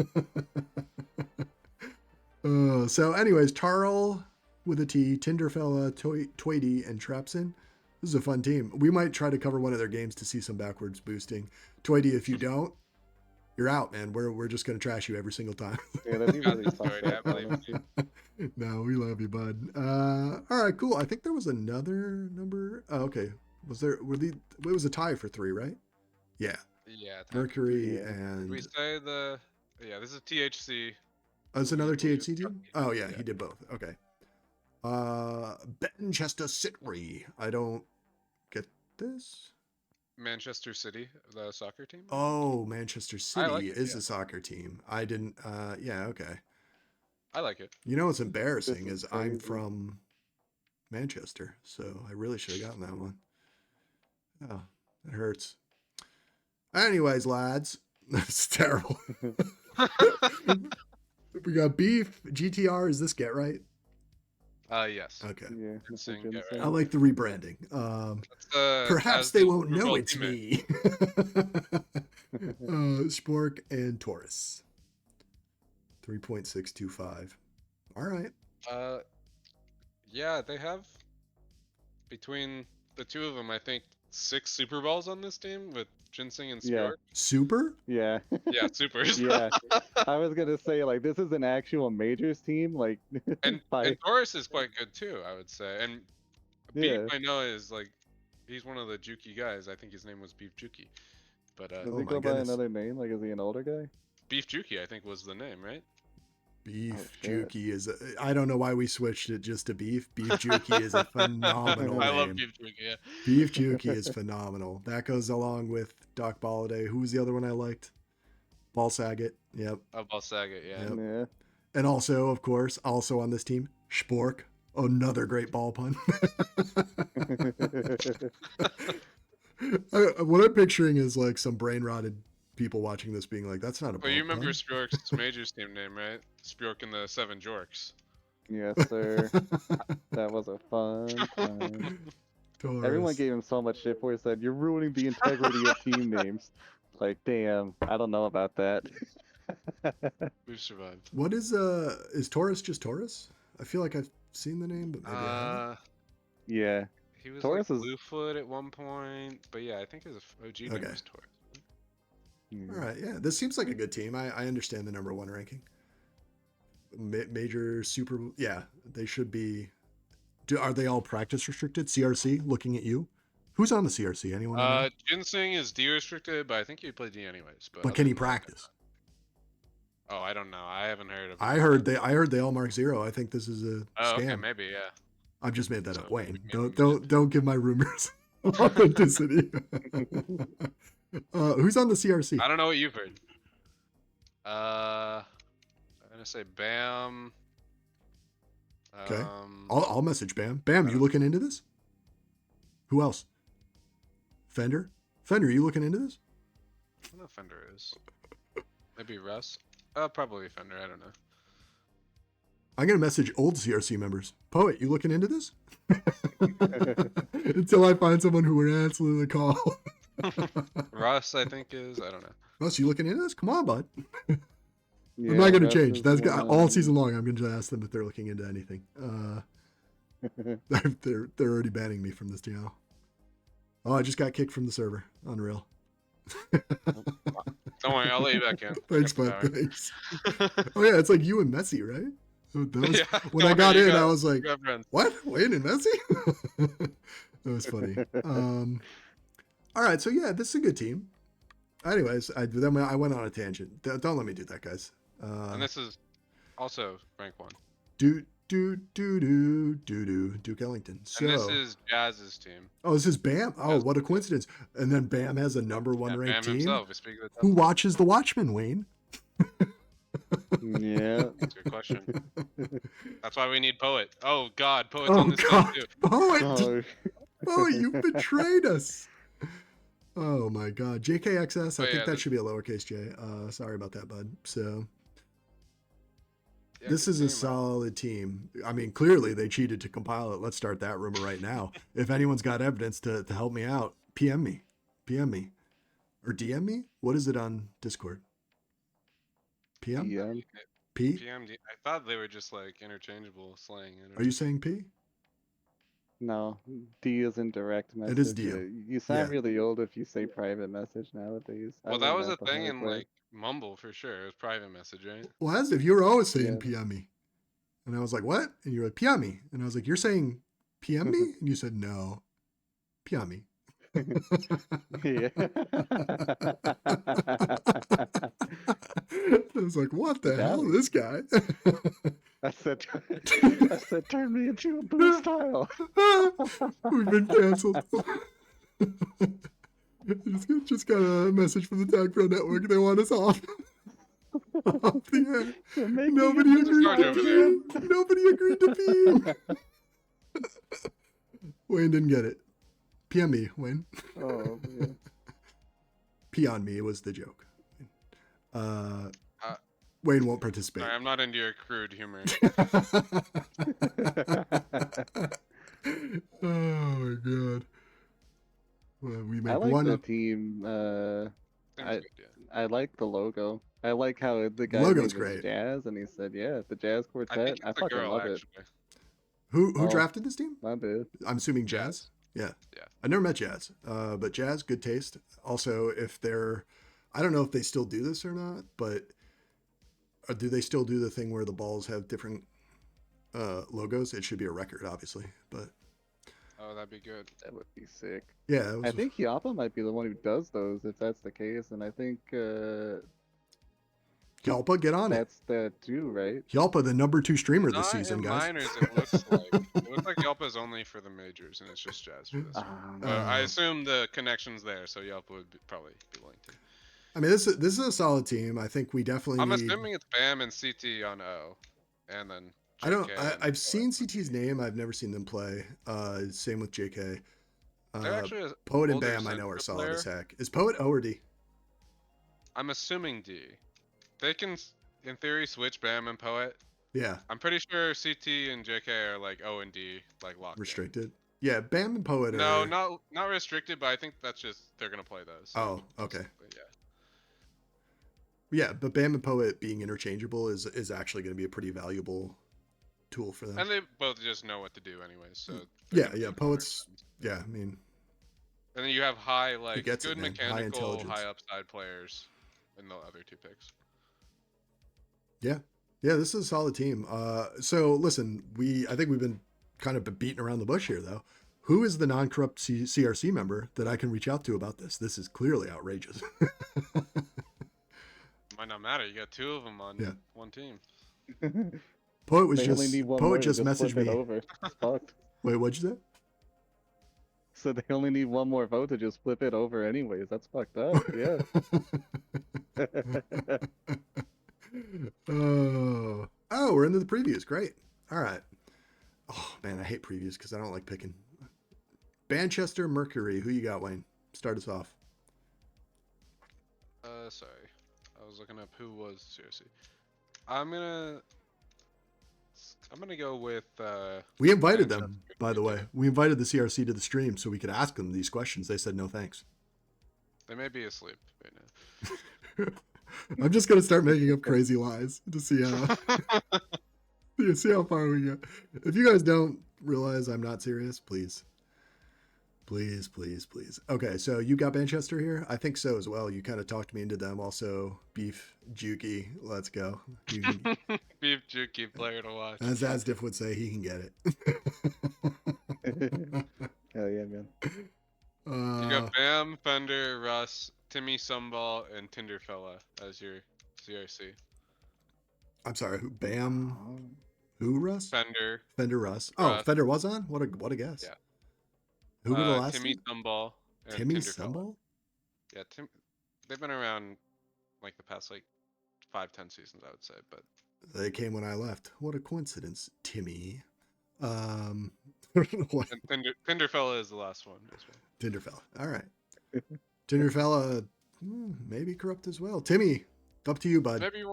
So anyways, Tarl with a T, Tinderfella, Tweety, and Trapson. This is a fun team. We might try to cover one of their games to see some backwards boosting. Tweety, if you don't, you're out, man. We're just gonna trash you every single time. Yeah, that'd be Got really this, tough. Toady, I believe in you. No, we love you, bud. All right, cool. I think there was another number. Oh, okay. Was there? It was a tie for 3, right? Yeah. Yeah. Mercury Yeah. and We say the. Yeah, this is THC. oh, it's another we- THC team. Oh yeah, yeah. he did both. Okay. Manchester City. I don't get this. Manchester City, the soccer team. Oh, Manchester I like City it, is yeah. a soccer team. I didn't. Yeah, okay. I like it. You know what's embarrassing is is I'm crazy. from Manchester, so I really should have gotten that one. Oh, it hurts. Anyways, lads, that's terrible. We got beef. GTR. Is this get right? Yes. Okay. Yeah, Mr. Ginseng, get Ginseng. I like the rebranding. That's Perhaps as they the won't Super know Bowl it's teammate. me. Spork and Taurus. 3.625. All right. Yeah, they have between the two of them, I think 6 Super Bowls on this team with Ginseng and Yeah. Spjork. Super? Yeah. Yeah, supers. Yeah. I was gonna say, like, this is an actual majors team, like and by Taurus is quite good too, I would say. And yeah. Beef I know is like he's one of the Juki guys. I think his name was Beef Juki. But Does Oh he my go by goodness. another name? Like, is he an older guy? Beef Juki I think was the name, right? Beef shit. Juki is I don't know why we switched it just to beef. Beef Juki is a phenomenal I name. love Beef Juki, yeah. Beef Juki is phenomenal. That goes along with Doc Balladay. Who was the other one I liked? Ball Saget. Yep. Ball Saget, yeah. Yep. Yeah. And also, of course, also on this team, Spork. Another great ball pun. What I'm picturing is like some brain rotted people watching this being like, that's not a ball Well, you remember pun. Spjork's majors team name, right? Spjork and the 7 Jorks. Yes, sir. That was a fun time. Everyone Taurus. gave him so much shit for it. Said you're ruining the integrity of team names. Like, damn, I don't know about that. We've survived. What is Taurus just Taurus? I feel like I've seen the name, but maybe I haven't. Yeah. He was Taurus like is- Bluefoot at one point, but yeah, I think his OG name Okay. was Taurus. All right, yeah, this seems like a good team. I understand the number 1 ranking. Major super, yeah, they should be. Are they all practice restricted? CRC, looking at you. Who's on the CRC? Anyone? I know? Ginseng is D restricted, but I think he played D anyways. But other can he than that- practice? Oh, I don't know. I haven't heard of. I heard they all mark 0. I think this is a Oh, scam. okay, maybe yeah. I've just made that up. So, Wayne, maybe don't give my rumors authenticity. Who's on the CRC? I don't know what you've heard. I'm gonna say Bam. Okay. Um, I'll message Bam. Bam, you looking into this? Who else? Fender? Fender, you looking into this? I don't know if Fender is. Maybe Russ. Probably Fender. I don't know. I'm gonna message old CRC members. Poet, you looking into this? Until I find someone who would answer the call. Russ, I think is. I don't know. Russ, you looking into this? Come on, bud. Yeah, I'm not gonna Russ change. is That's one. all season long. I'm gonna just ask them if they're looking into anything. They're already banning me from this channel. Oh, I just got kicked from the server. Unreal. Don't worry, I'll let you back in. Thanks, bud. Thanks. Oh yeah, it's like you and Messi, right? Those, Yeah, when don't I got worry, in, I was like, you got friends. "What? Wayne and Messi?" That was funny. All right, so yeah, this is a good team. Anyways, I went on a tangent. Don't let me do that, guys. And this is also rank 1. Duke Ellington. So, And this is Jazz's team. oh, this is Bam. Oh, Jazz- what a coincidence! And then Bam has a number 1 Yeah, ranked Bam team. himself is speaking of the Who top. watches The Watchmen, Wayne? Yeah. That's a good question. That's why we need Poet. Oh God, Poet's Oh on this God, team too. Poet! Oh, Oh, you betrayed us. Oh my God. JKXS, I Oh, think yeah, that this- should be a lowercase j. Sorry about that, bud. So Yeah, this good is a team, man. solid team. I mean, clearly they cheated to compile it. Let's start that rumor right now. If anyone's got evidence to help me out, PM me. PM me. Or DM me? What is it on Discord? PM? yeah. P? PMD. I thought they were just like interchangeable slang. Are you saying P? No, D is in direct message. It is D. You sound Yeah. really old if you say private message nowadays. I Well, that learned was a the thing hard in way. like Mumble for sure. It was private message, right? Well, as if you were always saying Yeah. PM me. And I was like, what? And you were like, PM me. And I was like, you're saying PM me? And you said, no, PM me. Yeah. I was like, what the Got hell? me. This guy. I said, turn me into a boost tile. We've been canceled. just got a message from the Tag Pro Network. They want us off. Off the air. They're making Nobody a boost agreed Charge to over there. PM. Nobody agreed to PM. Wayne didn't get it. PM me, Wayne. Oh man. Pee on me was the joke. Wayne won't participate. Sorry, I'm not into your crude humor. Oh my god. Well, we I make like one. the team. Seems I good, yeah. I like the logo. I like how the guy logo's named it great. Jazz, and he said, "Yeah, the Jazz I Quartet." think I it's a fucking girl, love it. actually. Who Oh. drafted this team? My bad. I'm assuming Jazz. Yeah. Yeah. I never met Jazz, but Jazz, good taste. Also, if they're, I don't know if they still do this or not, but do they still do the thing where the balls have different logos? It should be a record, obviously, but Oh, that'd be good. That would be sick. yeah. It was, I think Yappa might be the one who does those, if that's the case, and I think Yalpa, get on it. that's that too, right? Yalpa, the number 2 streamer this Not season, in guys. minors, it looks like. It looks like Yelp is only for the majors, and it's just Jazz for this one. But I Oh. assume the connection's there, so Yelp would probably be willing to. I mean, this is a solid team. I think we definitely I'm need. assuming it's Bam and CT on O, and then I don't. JK and I've seen Poet. CT's name. I've never seen them play. Same with JK. They're actually a Poet and older Bam, I know, are Synth solid as player. heck. Is Poet O or D? I'm assuming D. They can, in theory, switch Bam and Poet. Yeah, I'm pretty sure CT and JK are like O and D, like locked restricted. Yeah, Bam and Poet in. are. No, not restricted, but I think that's just they're gonna play those. Oh, okay. But yeah. Yeah, but Bam and Poet being interchangeable is actually going to be a pretty valuable tool for them. And they both just know what to do anyways, so. Yeah, Poet's. Yeah, I mean, And then you have high, like, gets it, good man. High mechanical, intelligence. high upside players in the other 2 picks. yeah, this is a solid team. So listen, I think we've been kind of beating around the bush here, though. Who is the non-corrupt CRC member that I can reach out to about this? This is clearly outrageous. Might not matter. You got 2 of them on one team. Poet was They only just need one Poet more to just flip messaged it me. over. It's fucked. Wait, what'd you say? So they only need one more vote to just flip it over anyways. That's fucked up. Yeah. Oh, we're into the previews. Great. All right. Oh man, I hate previews because I don't like picking. Manchester Mercury. Who you got, Wayne? Start us off. Sorry. I was looking up who was CRC. I'm gonna go with, We invited them, Manchester by the way. Mercury. We invited the CRC to the stream so we could ask them these questions. They said no thanks. They may be asleep right now. I'm just gonna start making up crazy lies to see how see how far we get. If you guys don't realize I'm not serious, please. Okay, so you got Manchester here? I think so as well. You kind of talked me into them. Also, Beef Juki. Let's go. Beef Juki player to watch. As asdf would say, he can get it. Hell yeah, man. You got Bam, Fender, Russ, Timmy Sumball, and Tinderfella as your CRC. I'm sorry, who? Bam? Who, Russ? Fender. Fender Russ. Oh, Russ. Fender was on? What a guess. Yeah. Who were the last Timmy two? Sumball. And Timmy Tinderfella. Sumball? Yeah, they've been around like the past like 5-10 seasons, I would say, but They came when I left. What a coincidence, Timmy. What? and Tinderfella is the last one as well. Tinderfella. All right. Tinderfella, maybe corrupt as well. Timmy, up to you, bud. Maybe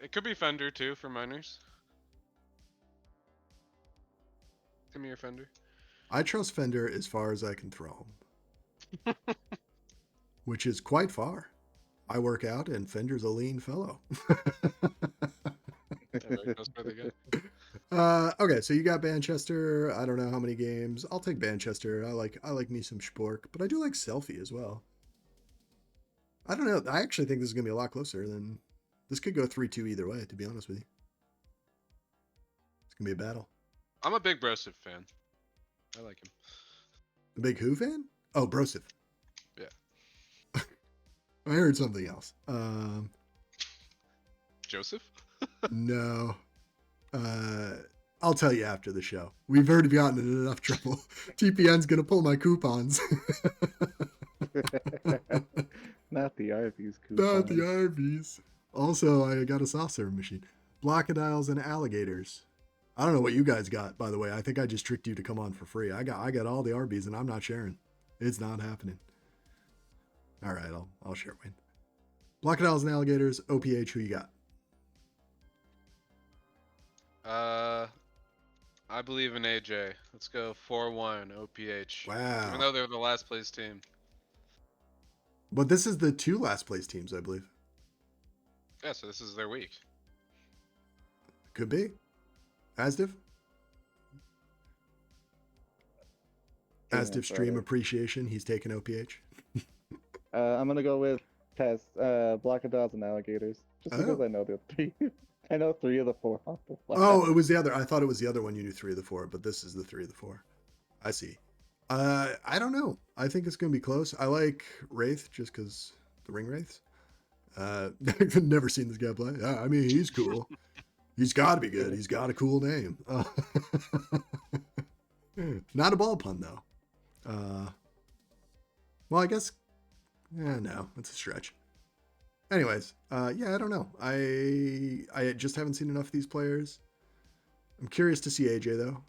it could be Fender too for minors. Timmy or Fender. I trust Fender as far as I can throw him, which is quite far. I work out, and Fender's a lean fellow. That's pretty good. Okay, so you got Manchester. I don't know how many games. I'll take Manchester. I like me some Spork, but I do like Selfie as well. I don't know. I actually think this is gonna be a lot closer than this. Could go 3-2 either way. To be honest with you, it's gonna be a battle. I'm a big Brosif fan. I like him. The big Who fan? Oh, Brosif. Yeah. I heard something else. Joseph? No. I'll tell you after the show. We've already gotten in enough trouble. TPN's gonna pull my coupons. Not the Arby's Not coupons. the Arby's. Also, I got a soft serve machine. Crocodiles and alligators. I don't know what you guys got, by the way. I think I just tricked you to come on for free. I got all the Arby's and I'm not sharing. It's not happening. All right, I'll share Wayne. Crocodiles and alligators. OPH. Who you got? I believe in AJ. Let's go 4-1 OPH. Wow. Even though they're the last place team. But this is the 2 last place teams, I believe. Yeah, so this is their week. Could be. Asdf? Asdf stream appreciation. He's taking OPH. I'm gonna go with Crocodiles and alligators, just because I know the 3. I know 3 of the 4 off the fly. Oh, it was the other. I thought it was the other one. You knew 3 of the 4, but this is the 3 of the 4. I see. I don't know. I think it's gonna be close. I like Wraith just because the Ring Wraiths. I've never seen this guy play. I mean, he's cool. He's got to be good. He's got a cool name. Not a ball pun though. Well, I guess. No, it's a stretch. Anyways, yeah, I don't know. I just haven't seen enough of these players. I'm curious to see AJ though.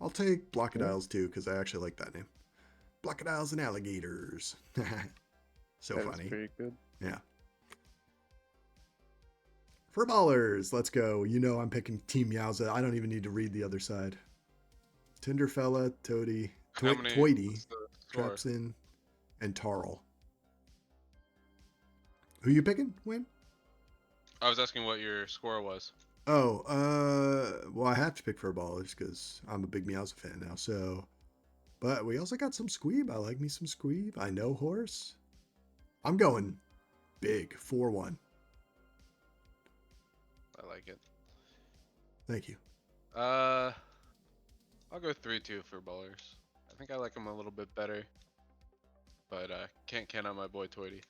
I'll take Crocodiles too because I actually like that name. Crocodiles and alligators. So That's funny. pretty good. Yeah. For ballers, let's go. You know I'm picking Team Yowza. I don't even need to read the other side. Tinderfella, Toady, Toity, What's the score? Trapsin, and Tarl. Who you picking, Wayne? I was asking what your score was. Oh, well, I have to pick for ballers because I'm a big Meowza fan now. So, but we also got some Squeeb. I like me some Squeeb. I know Horse. I'm going big, 4-1. I like it. Thank you. I'll go 3-2 for ballers. I think I like him a little bit better, but can't count on my boy Toity.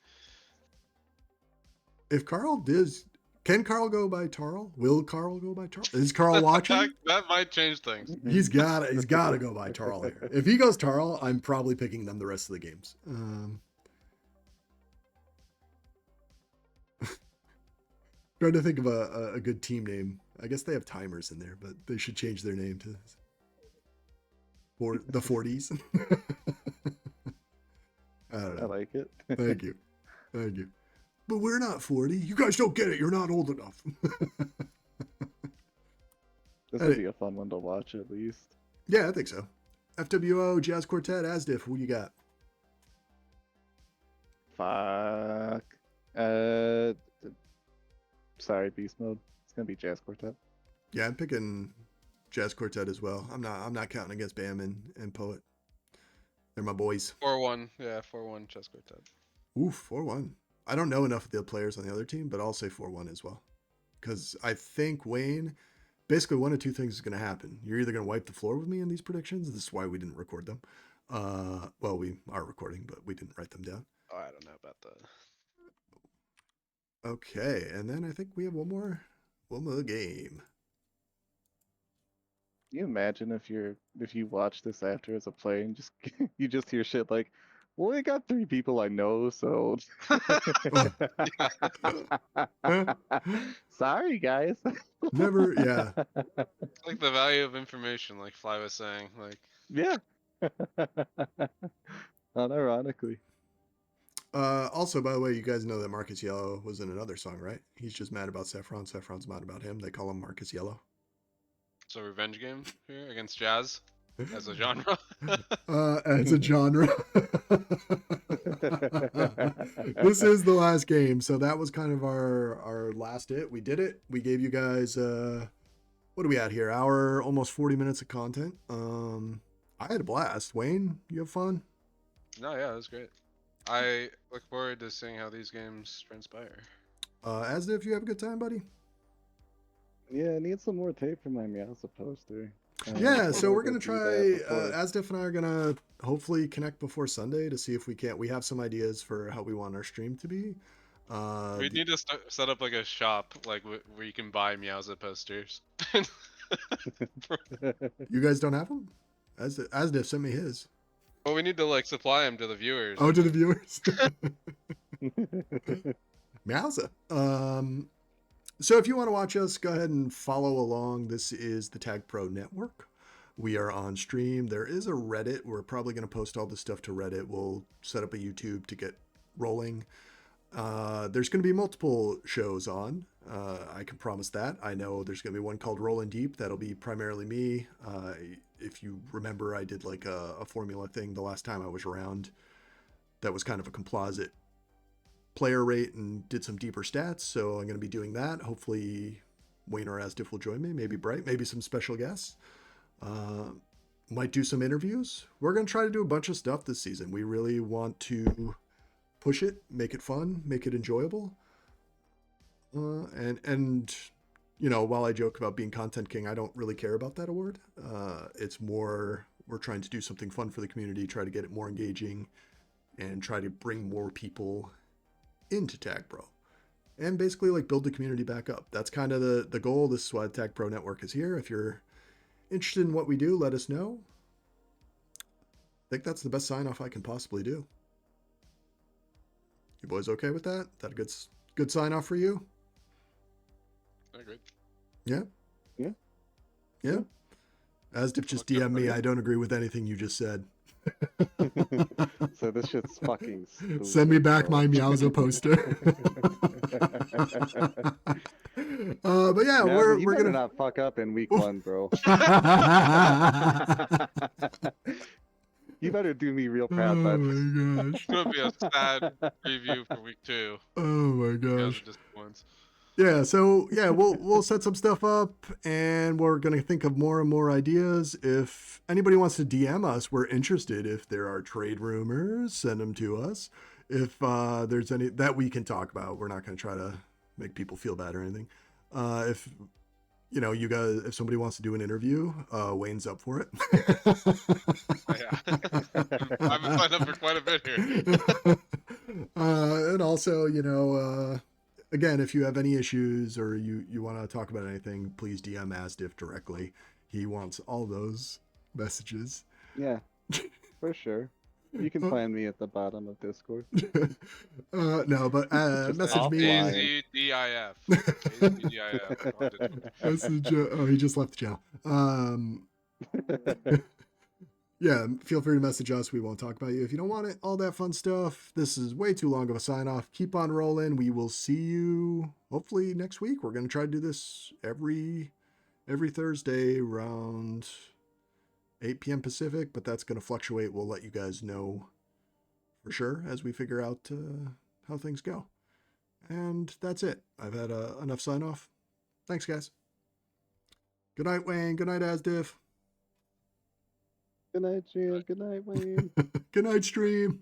If Carl does, can Carl go by Tarl? Will Carl go by Tarl? Is Carl watching? that might change things. He's got to go by Tarl here. If he goes Tarl, I'm probably picking them the rest of the games. Trying to think of a good team name. I guess they have timers in there, but they should change their name to for the 40s. I don't know. I like it. Thank you. But we're not 40. You guys don't get it. You're not old enough. This would be a fun one to watch at least. Yeah, I think so. FWO, Jazz Quartet, Asdif, who you got? Fuck. Sorry, Beast Mode. It's gonna be Jazz Quartet. Yeah, I'm picking Jazz Quartet as well. I'm not counting against Bam and Poet. They're my boys. 4-1. Yeah, 4-1 chess quartet. Oof, 4-1. I don't know enough of the players on the other team, but I'll say 4-1 as well. Because I think Wayne, basically one of 2 things is going to happen. You're either going to wipe the floor with me in these predictions. This is why we didn't record them. Well, we are recording, but we didn't write them down. Oh, I don't know about that. Okay, and then I think we have one more game. Can you imagine if you watch this after as a player and just you just hear shit like, well, I got 3 people I know, so sorry guys. Never, yeah. It's like the value of information, like Fly was saying. Like, Yeah. Unironically. Also, by the way, you guys know that Marcus Yellow was in another song, right? He's just mad about Saffron. Saffron's mad about him. They call him Marcus Yellow. it's a revenge game here against Jazz as a genre. As a genre. This is the last game, so that was kind of our last hit. We did it. We gave you guys what are we at here? Hour, almost 40 minutes of content. I had a blast. Wayne, you have fun? No, yeah, it was great. I look forward to seeing how these games transpire. As if you have a good time, buddy. Yeah, I need some more tape for my Meowza poster. Yeah, so we're gonna go through try. that before- Asdif and I are gonna hopefully connect before Sunday to see if we can't. We have some ideas for how we want our stream to be. We need to set up like a shop, like where you can buy Meowza posters. You guys don't have them? Asdf sent me his. Well, we need to like supply them to the viewers. Oh, to the viewers. Meowza. So if you want to watch us, go ahead and follow along. This is the Tag Pro Network. We are on stream. There is a Reddit. We're probably going to post all this stuff to Reddit. We'll set up a YouTube to get rolling. There's going to be multiple shows on. I can promise that. I know there's going to be one called Rollin' Deep. That'll be primarily me. If you remember, I did like a formula thing the last time I was around. That was kind of a composite player rate and did some deeper stats. So I'm going to be doing that. Hopefully Wayne or asdf will join me. Maybe Bright, maybe some special guests. Might do some interviews. We're going to try to do a bunch of stuff this season. We really want to push it, make it fun, make it enjoyable. And you know, while I joke about being Content King, I don't really care about that award. It's more, we're trying to do something fun for the community, try to get it more engaging, and try to bring more people into Tag Pro. And basically like build the community back up. That's kind of the goal. This is why the Tag Pro Network is here. If you're interested in what we do, let us know. I think that's the best sign off I can possibly do. You boys okay with that? That a good sign off for you? Good. Yeah? Yeah. Yeah? Asdf just DM me. I don't agree with anything you just said. So this shit's fucking stupid, Send me back bro. my Meowza poster. But yeah, Now, we're better gonna not fuck up in week 1, bro. You better do me real proud, Oh bud. my gosh. It's gonna be a sad preview for week 2. Oh my Meowza gosh. disappoints. Yeah, so yeah, we'll set some stuff up and we're gonna think of more and more ideas. If anybody wants to DM us, we're interested. If there are trade rumors, send them to us. If there's any that we can talk about, we're not gonna try to make people feel bad or anything. If you know, you guys, if somebody wants to do an interview, Wayne's up for it. Yeah. I've been signed up for quite a bit here. And also, you know, again, if you have any issues or you want to talk about anything, please DM asdf directly. He wants all those messages. Yeah, for sure. You can find me at the bottom of Discord. No, but Just message me. AZDIF. AZDIF. Message, oh, he just left the channel. Yeah, feel free to message us. We won't talk about you if you don't want it. All that fun stuff. This is way too long of a sign off. Keep on rolling. We will see you hopefully next week. We're going to try to do this every Thursday around 8 p.m. Pacific, but that's going to fluctuate. We'll let you guys know for sure as we figure out how things go. And that's it. I've had enough sign off. Thanks, guys. Good night, Wayne. Good night, asdf. Good night, Jim. Good night, Wayne. Good night, stream.